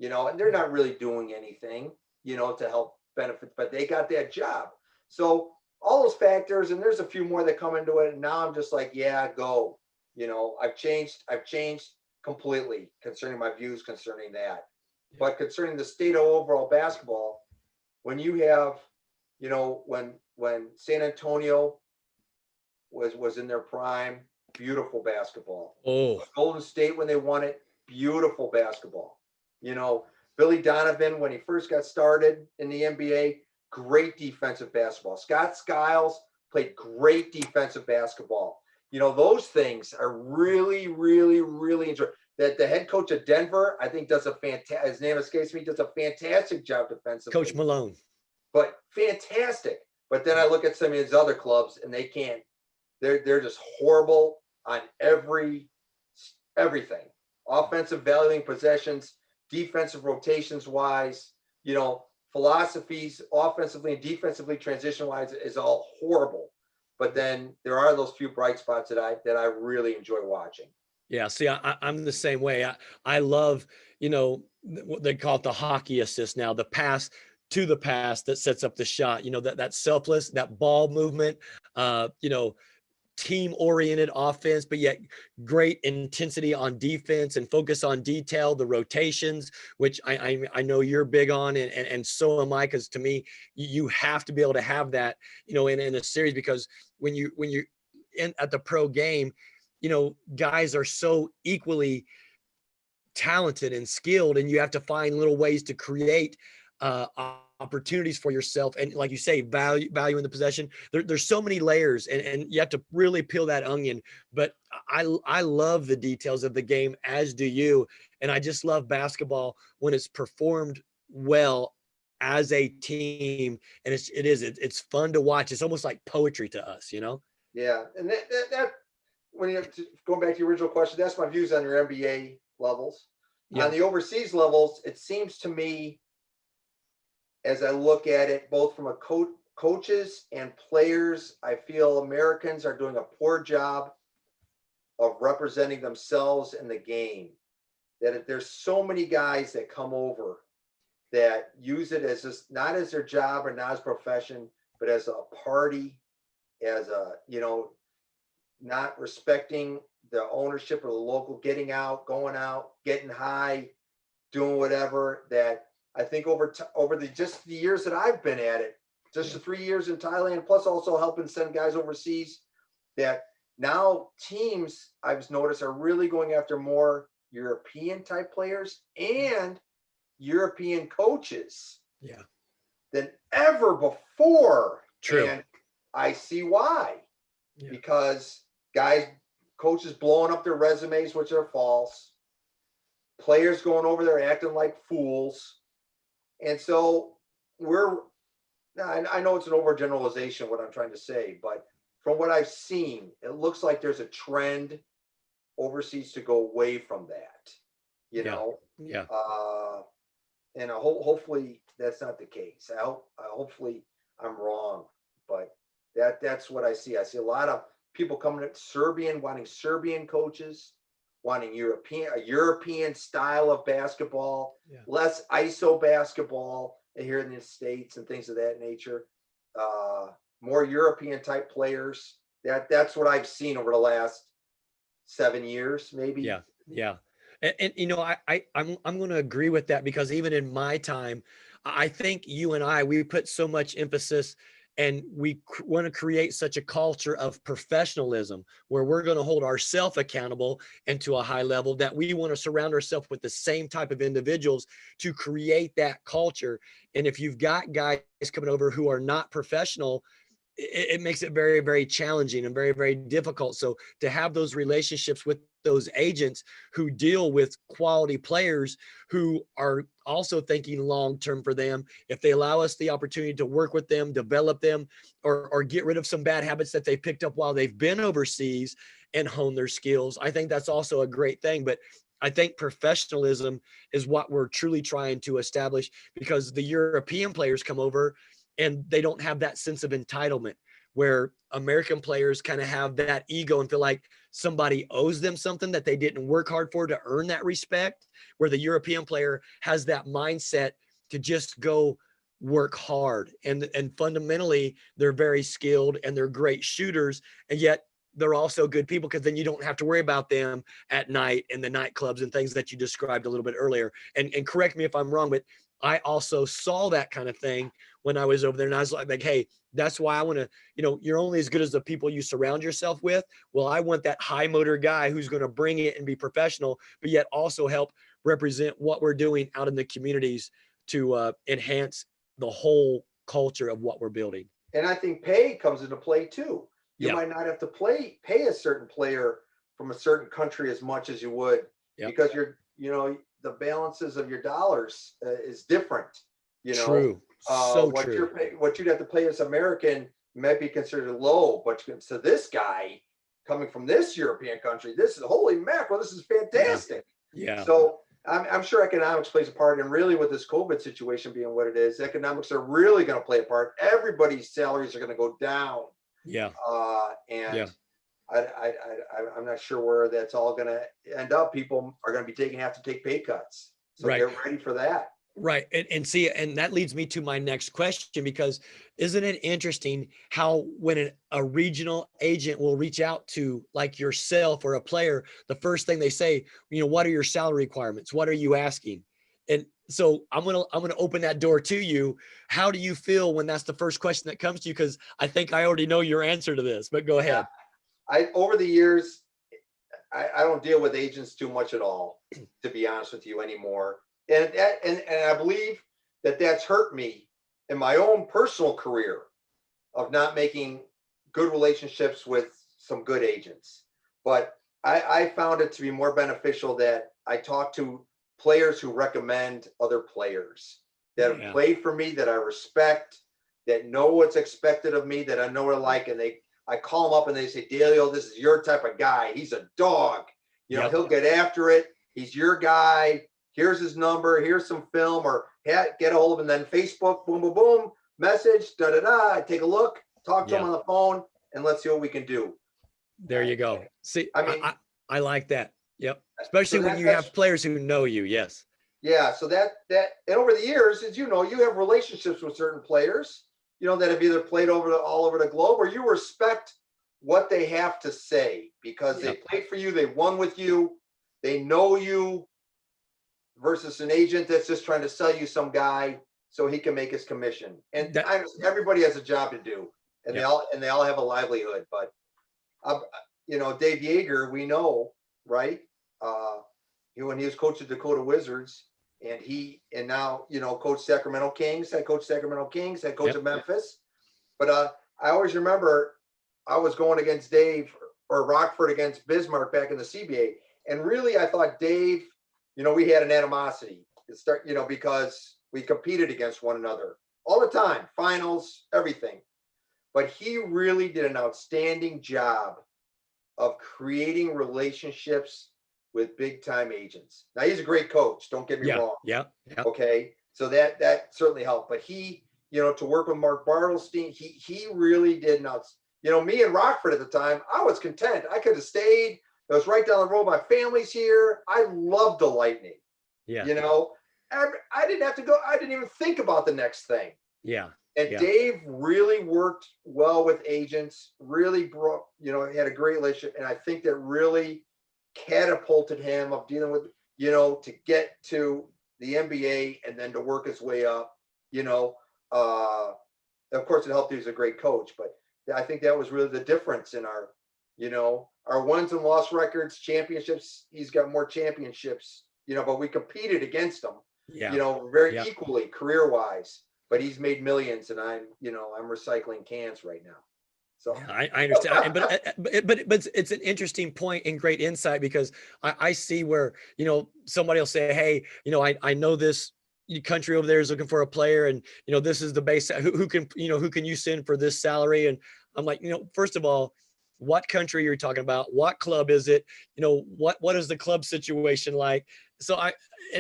and they're not really doing anything, to help benefit, but they got that job. So all those factors, and there's a few more that come into it. And now I'm just like, yeah, go. I've changed completely concerning my views concerning that. Yeah. But concerning the state of overall basketball, when you have, when San Antonio was in their prime, beautiful basketball. Oh, Golden State when they won it, beautiful basketball. Billy Donovan when he first got started in the NBA, great defensive basketball. Scott Skiles played great defensive basketball. Those things are really, really, really interesting. That the head coach of Denver, I think, does a fantastic. His name escapes me. Does a fantastic job defensively. Coach Malone. But fantastic. But then I look at some of his other clubs, and they can't. They're just horrible on everything. Offensive valuing possessions, defensive rotations wise, philosophies, offensively and defensively, transition wise, is all horrible. But then there are those few bright spots that I really enjoy watching. Yeah, see, I'm the same way. I love, what they call it the hockey assist now, the pass to the pass that sets up the shot. That selfless, that ball movement, team-oriented offense, but yet great intensity on defense and focus on detail, the rotations, which I know you're big on, and so am I, because to me, you have to be able to have that, in a series, because when you're at the pro game, guys are so equally talented and skilled, and you have to find little ways to create opportunities for yourself. And like you say, value in the possession. There's so many layers, and you have to really peel that onion. But I love the details of the game, as do you. And I just love basketball when it's performed well as a team. And it's fun to watch. It's almost like poetry to us, Yeah. And that when you going back to your original question, that's my views on your NBA levels. Yeah. On the overseas levels, it seems to me, as I look at it, both from a coaches and players, I feel Americans are doing a poor job of representing themselves in the game. That there's so many guys that come over that use it as just not as their job or not as a profession, but as a party, as a, not respecting the ownership of the local, getting out, going out, getting high, doing whatever. That I think over just the years that I've been at it, just the 3 years in Thailand, plus also helping send guys overseas, that now teams I've noticed are really going after more European type players and European coaches than ever before. True. And I see why. Yeah. Because coaches blowing up their resumes, which are false. Players going over there acting like fools. And so I know it's an overgeneralization what I'm trying to say, but from what I've seen, it looks like there's a trend overseas to go away from that, Yeah. And hopefully that's not the case. Hopefully I'm wrong, but that's what I see. I see a lot of people coming at wanting Serbian coaches, wanting a European style of basketball, less ISO basketball here in the States and things of that nature. More European type players. That's what I've seen over the last 7 years, maybe. Yeah. And I'm going to agree with that, because even in my time, I think you and we put so much emphasis, and we want to create such a culture of professionalism where we're going to hold ourselves accountable and to a high level, that we want to surround ourselves with the same type of individuals to create that culture. And if you've got guys coming over who are not professional, it makes it very, very challenging and very, very difficult. So to have those relationships with those agents who deal with quality players who are also thinking long-term for them, if they allow us the opportunity to work with them, develop them, or get rid of some bad habits that they picked up while they've been overseas and hone their skills, I think that's also a great thing. But I think professionalism is what we're truly trying to establish, because the European players come over and they don't have that sense of entitlement, where American players kind of have that ego and feel like somebody owes them something that they didn't work hard for to earn that respect, where the European player has that mindset to just go work hard. And fundamentally, they're very skilled and they're great shooters. And yet they're also good people, because then you don't have to worry about them at night in the nightclubs and things that you described a little bit earlier. And correct me if I'm wrong, but I also saw that kind of thing when I was over there. And I was like, hey, that's why I want to, you're only as good as the people you surround yourself with. Well, I want that high motor guy who's going to bring it and be professional, but yet also help represent what we're doing out in the communities to enhance the whole culture of what we're building. And I think pay comes into play too. You might not have to pay a certain player from a certain country as much as you would, because the balances of your dollars is different. True. True. What you'd have to pay as American might be considered low, but to this guy coming from this European country, this is holy mackerel. This is fantastic. Yeah. So I'm sure economics plays a part, and really with this COVID situation being what it is, economics are really going to play a part. Everybody's salaries are going to go down. Yeah. I'm not sure where that's all going to end up. People are going to have to take pay cuts. So get ready for that. Right. And see, and that leads me to my next question, because isn't it interesting how when a regional agent will reach out to like yourself or a player, the first thing they say, what are your salary requirements? What are you asking? And so I'm going to open that door to you. How do you feel when that's the first question that comes to you? Because I think I already know your answer to this, but go ahead. Over the years, I don't deal with agents too much at all, to be honest with you, anymore. And I believe that that's hurt me in my own personal career of not making good relationships with some good agents. But I found it to be more beneficial that I talk to players who recommend other players that have played for me, that I respect, that know what's expected of me, that I know what I like. And I call them up and they say, Daleo, this is your type of guy. He's a dog. He'll get after it. He's your guy. Here's his number. Here's some film, or get a hold of him. And then Facebook, boom, boom, boom, message, I take a look, talk to him on the phone, and let's see what we can do. There you go. See, I like that. Yep. Especially when you have players who know you. Yes. Yeah. So that, and over the years, as you have relationships with certain players, that have either played all over the globe, or you respect what they have to say because they played for you, they won with you, they know you, versus an agent that's just trying to sell you some guy so he can make his commission. And everybody has a job to do, and they all have a livelihood. But Dave Yeager, we know, right? When he was coach of Dakota Wizards, and now coach Sacramento Kings, head coach Sacramento Kings, head coach of Memphis. But I always remember I was going against Dave or Rockford against Bismarck back in the CBA, and really I thought Dave, we had an animosity because we competed against one another all the time, finals, everything. But he really did an outstanding job of creating relationships with big time agents. Now he's a great coach. Don't get me wrong. Yeah. Okay. So that certainly helped, but he, to work with Mark Bartelstein, he really did me and Rockford at the time, I was content. I could have stayed. It was right down the road. My family's here. I loved the Lightning. Yeah. I didn't have to go. I didn't even think about the next thing. Yeah. And Dave really worked well with agents, really brought, had a great relationship. And I think that really catapulted him of dealing with, to get to the NBA and then to work his way up, of course it helped. He was a great coach, but I think that was really the difference in our, our wins and loss records, championships. He's got more championships, but we competed against him, very equally career wise, but he's made millions and I'm recycling cans right now. So I understand, but it's an interesting point and great insight, because I see where, somebody will say, hey, I know this country over there is looking for a player, and, this is the base, who can you send for this salary? And I'm like, first of all, what country you're talking about, what club is it, what is the club situation like. So and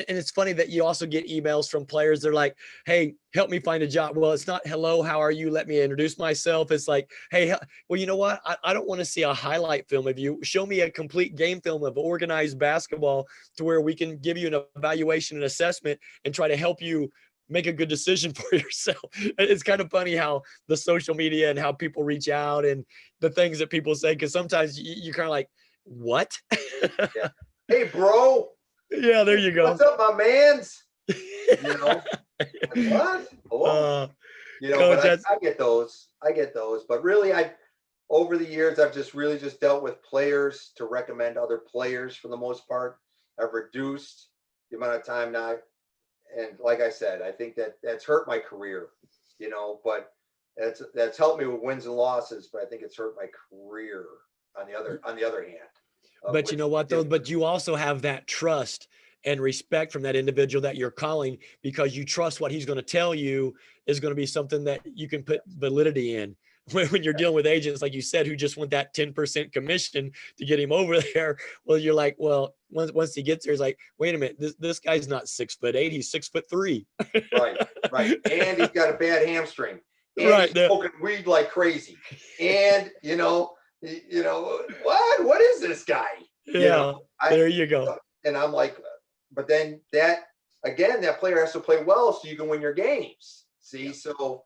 it's funny that you also get emails from players. They're like, hey, help me find a job. Well, it's not, hello, how are you? Let me introduce myself. It's like, hey, well, you know what? I don't want to see a highlight film of you. Show me a complete game film of organized basketball to where we can give you an evaluation and assessment and try to help you make a good decision for yourself. It's kind of funny how the social media and how people reach out and the things that people say, because sometimes you're kind of like, what? Yeah. Hey, bro. Yeah, there you go. What's up, my mans? Like, what? Hello? Coach, but I get those. But really, over the years, I've just really just dealt with players to recommend other players for the most part. I've reduced the amount of time now. And like I said, I think that's hurt my career, but that's helped me with wins and losses, but I think it's hurt my career on the other hand. But you know what though? But you also have that trust and respect from that individual that you're calling, because you trust what he's going to tell you is going to be something that you can put validity in. When you're dealing with agents, like you said, who just want that 10% commission to get him over there, well, you're like, well, once he gets there, he's like, wait a minute, this guy's not 6'8", he's 6'3". Right. And he's got a bad hamstring. And he's smoking weed like crazy. And what is this guy? Yeah, there you go. And I'm like, but then that player has to play well so you can win your games. See, so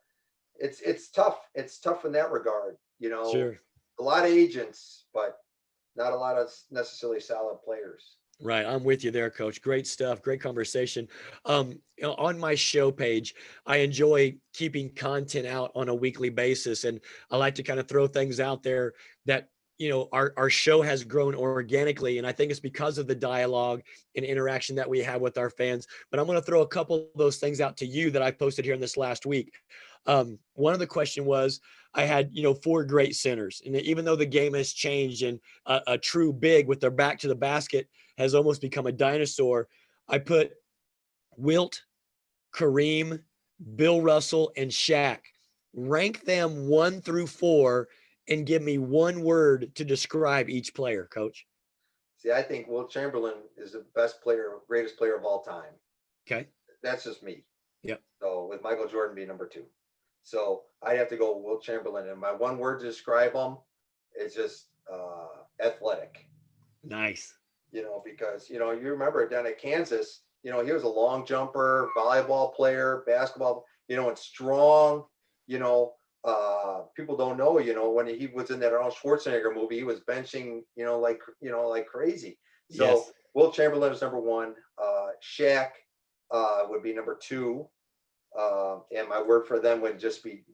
it's tough. It's tough in that regard. Sure. A lot of agents, but not a lot of necessarily solid players. Right. I'm with you there, Coach. Great stuff. Great conversation. On my show page, I enjoy keeping content out on a weekly basis. And I like to kind of throw things out there that, our show has grown organically. And I think it's because of the dialogue and interaction that we have with our fans. But I'm going to throw a couple of those things out to you that I posted here in this last week. One of the question was, I had, 4 great centers. And even though the game has changed and a true big with their back to the basket has almost become a dinosaur, I put Wilt, Kareem, Bill Russell, and Shaq. Rank them 1 through 4 and give me one word to describe each player, Coach. See, I think Wilt Chamberlain is the best player, greatest player of all time. Okay. That's just me. Yep. So with Michael Jordan being number 2. So I'd have to go Wilt Chamberlain. And my one word to describe him is just athletic. Nice. Because, you remember down at Kansas, he was a long jumper, volleyball player, basketball, and strong, people don't know, when he was in that Arnold Schwarzenegger movie, he was benching, like crazy. So yes. Wilt Chamberlain is number 1. Shaq would be number 2. And my word for them would just be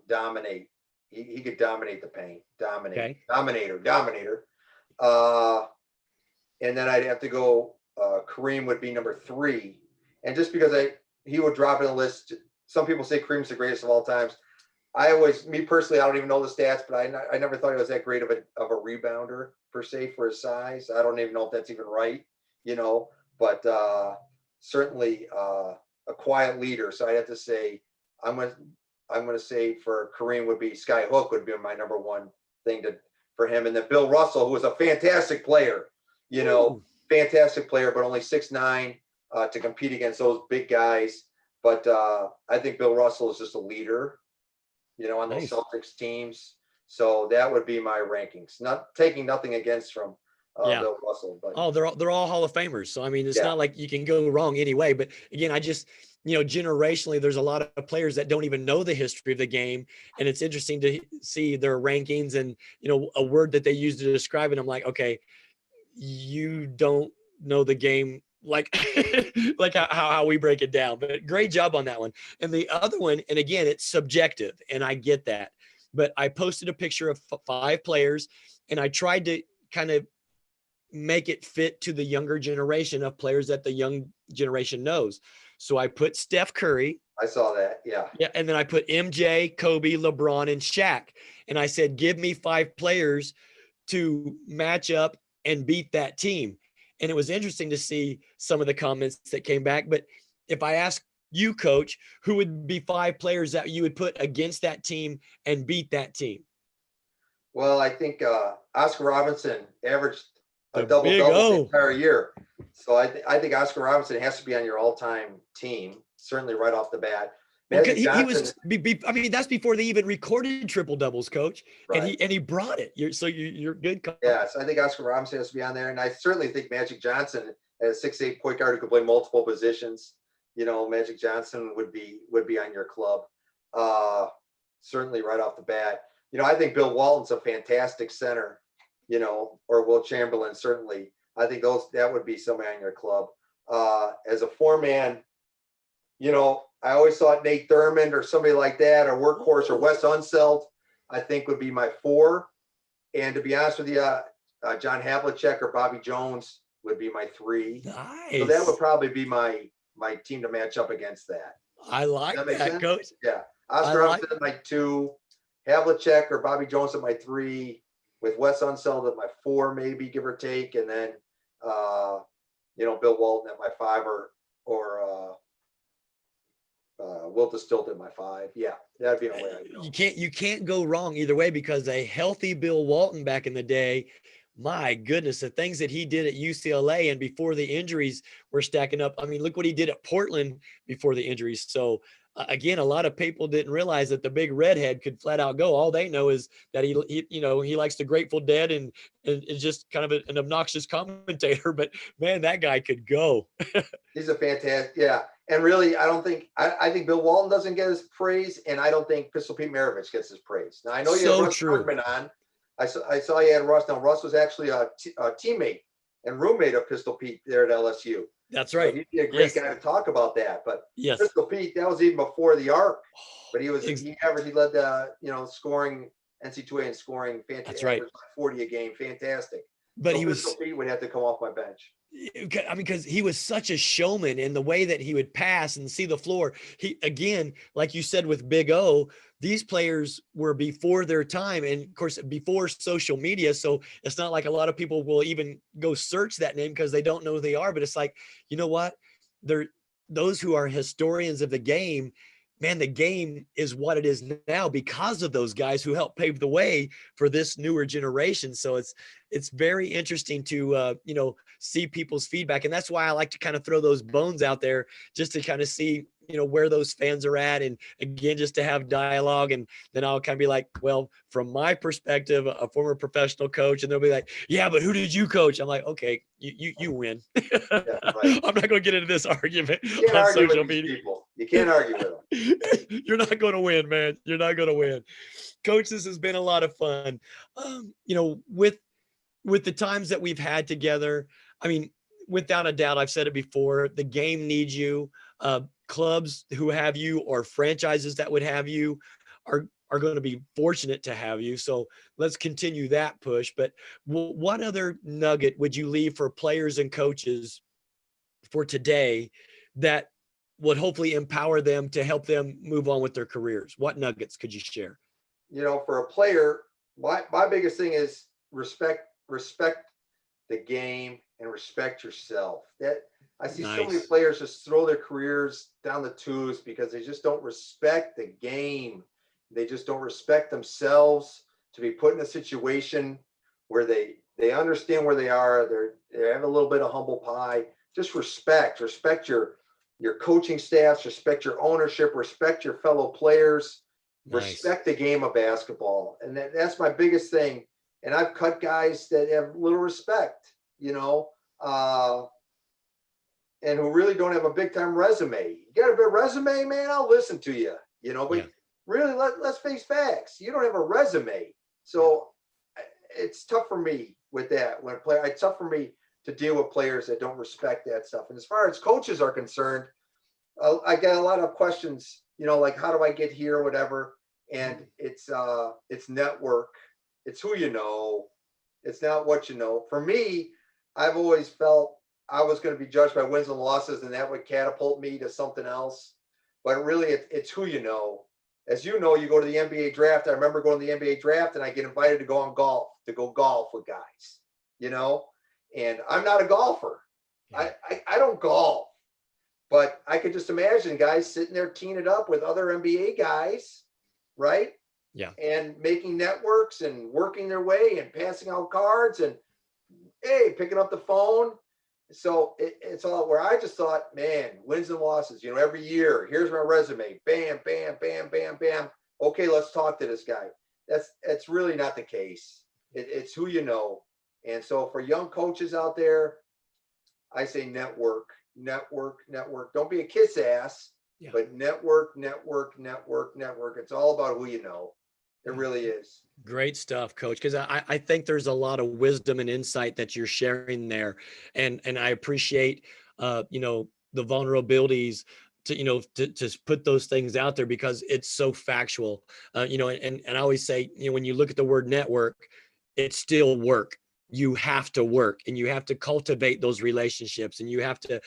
dominate. He could dominate the paint. Dominate. Okay. Dominator. And then I'd have to go, Kareem would be number 3. And just because he would drop in the list, some people say Kareem's the greatest of all times. Me personally, I don't even know the stats, but I never thought he was that great of a rebounder per se for his size. I don't even know if that's even right, but certainly a quiet leader. So I have to say, I'm going to say for Kareem would be Sky Hook would be my number 1 thing for him. And then Bill Russell, who was a fantastic player, fantastic player, but only 6'9", to compete against those big guys. But I think Bill Russell is just a leader, on those Celtics teams. So that would be my rankings. Not taking nothing against from Bill Russell, but they're all Hall of Famers. So I mean, it's not like you can go wrong anyway. But again, I just generationally, there's a lot of players that don't even know the history of the game, and it's interesting to see their rankings and a word that they use to describe it. I'm like, okay, you don't know the game like like how we break it down. But great job on that one. And the other one, and again, it's subjective, and I get that, but I posted a picture of 5 players, and I tried to kind of make it fit to the younger generation of players that the young generation knows. So I put Steph Curry. I saw that. Yeah. And then I put MJ, Kobe, LeBron, and Shaq. And I said, give me 5 players to match up and beat that team. And it was interesting to see some of the comments that came back. But if I ask you, Coach, who would be 5 players that you would put against that team and beat that team? Well, I think Oscar Robinson averaged a The double big double the O. entire year. So I think Oscar Robinson has to be on your all-time team, certainly right off the bat. Well, Magic he Johnson, was. I mean, that's before they even recorded triple doubles, Coach. And right? he brought it. You're good. Yeah, so I think Oscar Robinson has to be on there, and I certainly think Magic Johnson, as 6'8" point guard who could play multiple positions, Magic Johnson would be on your club, uh, certainly right off the bat. I think Bill Walton's a fantastic center, or Will Chamberlain certainly. I think that would be somebody on your club. As a four-man, I always thought Nate Thurmond or somebody like that, or Workhorse or Wes Unseld, I think would be my four. And to be honest with you, John Havlicek or Bobby Jones would be my three. Nice. So that would probably be my team to match up against that. I like Does that make that, sense? Coach. Yeah. Oscar Robinson at my two, Havlicek or Bobby Jones at my three, with Wes Unseld at my four, maybe, give or take, and then Bill Walton at my five, or Will Stilt at my five. Yeah, that'd be a way I'd go. You can't go wrong either way, because a healthy Bill Walton back in the day, my goodness, the things that he did at UCLA and before the injuries were stacking up. I mean, look what he did at Portland before the injuries. So again, a lot of people didn't realize that the big redhead could flat out go. All they know is that he likes the Grateful Dead and is just kind of an obnoxious commentator. But man, that guy could go. He's a fantastic, yeah. And really, I think Bill Walton doesn't get his praise, and I don't think Pistol Pete Maravich gets his praise. Now, I know you have Russ Bergman on. I saw you had Russ. Now, Russ was actually a teammate and roommate of Pistol Pete there at LSU. That's right. So he'd be a great guy to talk about that. But yes, Pistol Pete, that was even before the arc. But he led the scoring NC2A and scoring. Fantastic. That's right. 40 a game, fantastic. But so Pistol Pete would have to come off my bench. I mean, because he was such a showman in the way that he would pass and see the floor. He, again, like you said with Big O, these players were before their time, and of course before social media. So it's not like a lot of people will even go search that name because they don't know who they are. But it's like, you know what? Those who are historians of the game, man, the game is what it is now because of those guys who helped pave the way for this newer generation. So it's very interesting to, see people's feedback. And that's why I like to kind of throw those bones out there just to kind of see, where those fans are at. And again, just to have dialogue. And then I'll kind of be like, well, from my perspective, a former professional coach, and they'll be like, yeah, but who did you coach? I'm like, okay, you win. Yeah, right. I'm not going to get into this argument on social media. People. You can't argue with them. You're not going to win, man. You're not going to win. Coach, this has been a lot of fun. With the times that we've had together, I mean, without a doubt, I've said it before, the game needs you. Clubs who have you or franchises that would have you are going to be fortunate to have you. So let's continue that push. But what other nugget would you leave for players and coaches for today that would hopefully empower them to help them move on with their careers? What nuggets could you share? For a player, my biggest thing is respect the game and respect yourself. That I see so many players just throw their careers down the tubes because they just don't respect the game. They just don't respect themselves to be put in a situation where they understand where they are. They have a little bit of humble pie. Just respect your coaching staffs, respect your ownership, respect your fellow players, respect the game of basketball. And that's my biggest thing. And I've cut guys that have little respect, and who really don't have a big time resume. You got a big resume, man, I'll listen to you, but really let's face facts. You don't have a resume. So it's tough for me with that. It's tough for me to deal with players that don't respect that stuff. And as far as coaches are concerned, I get a lot of questions, like how do I get here or whatever. And it's network. It's who you know. It's not what you know. For me, I've always felt I was going to be judged by wins and losses, and that would catapult me to something else. But really, it's who you know. As you know, you go to the NBA draft. I remember going to the NBA draft, and I get invited to go golf with guys, and I'm not a golfer. I don't golf. But I could just imagine guys sitting there teeing it up with other NBA guys, right? Yeah. and making networks and working their way and passing out cards and, hey, picking up the phone. So it's all where I just thought, man, wins and losses, every year, here's my resume, bam, bam, bam, bam, bam. Okay, let's talk to this guy. That's really not the case. It's who you know. And so for young coaches out there, I say network, network, network. Don't be a kiss ass, but network, network, network, network. It's all about who you know. It really is. Great stuff, Coach, because I think there's a lot of wisdom and insight that you're sharing there. And I appreciate, the vulnerabilities to put those things out there because it's so factual. And I always say, when you look at the word network, it's still work. You have to work and you have to cultivate those relationships and you have to,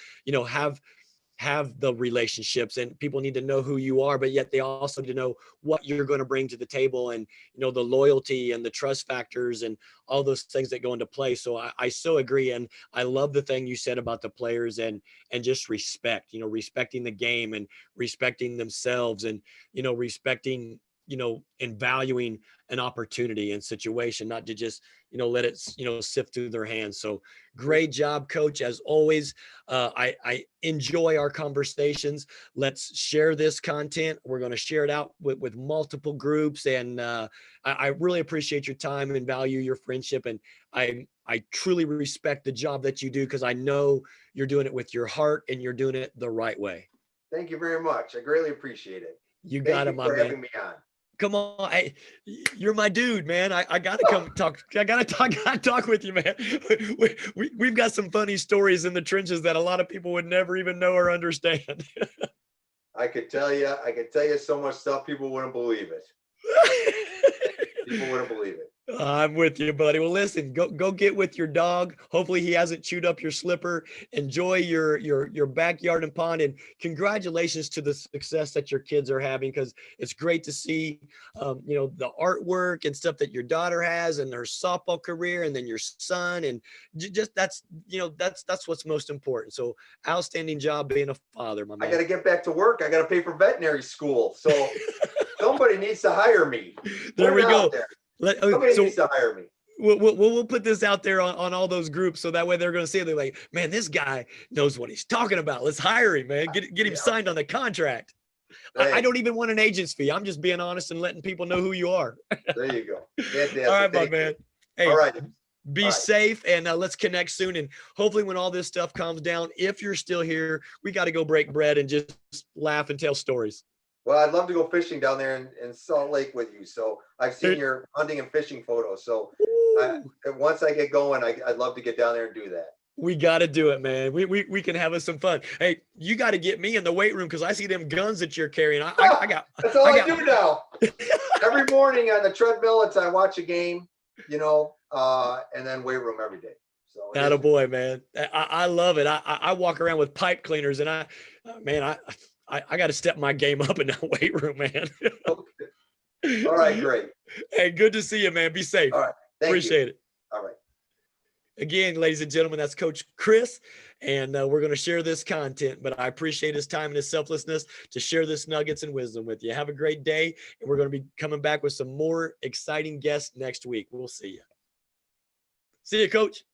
have the relationships, and people need to know who you are, but yet they also need to know what you're going to bring to the table, and the loyalty and the trust factors and all those things that go into play. So I so agree, and I love the thing you said about the players and just respect, respecting the game and respecting themselves and respecting and valuing an opportunity and situation, not to just let it sift through their hands. So great job, Coach, as always. I enjoy our conversations. Let's share this content. We're going to share it out with multiple groups, and I really appreciate your time and value your friendship, and I truly respect the job that you do because I know you're doing it with your heart and you're doing it the right way. Thank you very much. I greatly appreciate it. You got it, my man. Having me on. Come on, you're my dude, man. I gotta come talk. I gotta talk with you, man. We've got some funny stories in the trenches that a lot of people would never even know or understand. I could tell you so much stuff people wouldn't believe it. People wouldn't believe it. I'm with you, buddy. Well, listen, go get with your dog. Hopefully he hasn't chewed up your slipper. Enjoy your backyard and pond, and congratulations to the success that your kids are having, because it's great to see, the artwork and stuff that your daughter has and her softball career, and then your son, and just that's what's most important. So outstanding job being a father, my man. I got to get back to work. I got to pay for veterinary school. So somebody needs to hire me. There we go. Somebody needs to hire me. We'll put this out there on all those groups, so that way they're going to see it. They're like, man, this guy knows what he's talking about. Let's hire him, man. Get him signed on the contract. I don't even want an agent's fee. I'm just being honest and letting people know who you are. There you go. Fantastic. All right, my man. Hey, all right. Be safe, and let's connect soon. And hopefully when all this stuff calms down, if you're still here, we got to go break bread and just laugh and tell stories. Well, I'd love to go fishing down there in Salt Lake with you. So I've seen your hunting and fishing photos. So once I get going, I'd love to get down there and do that. We got to do it, man. We can have us some fun. Hey, you got to get me in the weight room because I see them guns that you're carrying. That's all I do now. Every morning on the treadmill, I watch a game, and then weight room every day. So attaboy, man. I love it. I walk around with pipe cleaners, and I got to step my game up in that weight room, man. Okay. All right, great. Hey, good to see you, man. Be safe. All right. Appreciate it. All right. Again, ladies and gentlemen, that's Coach Chris, and we're going to share this content, but I appreciate his time and his selflessness to share this nuggets and wisdom with you. Have a great day, and we're going to be coming back with some more exciting guests next week. We'll see you. See you, Coach.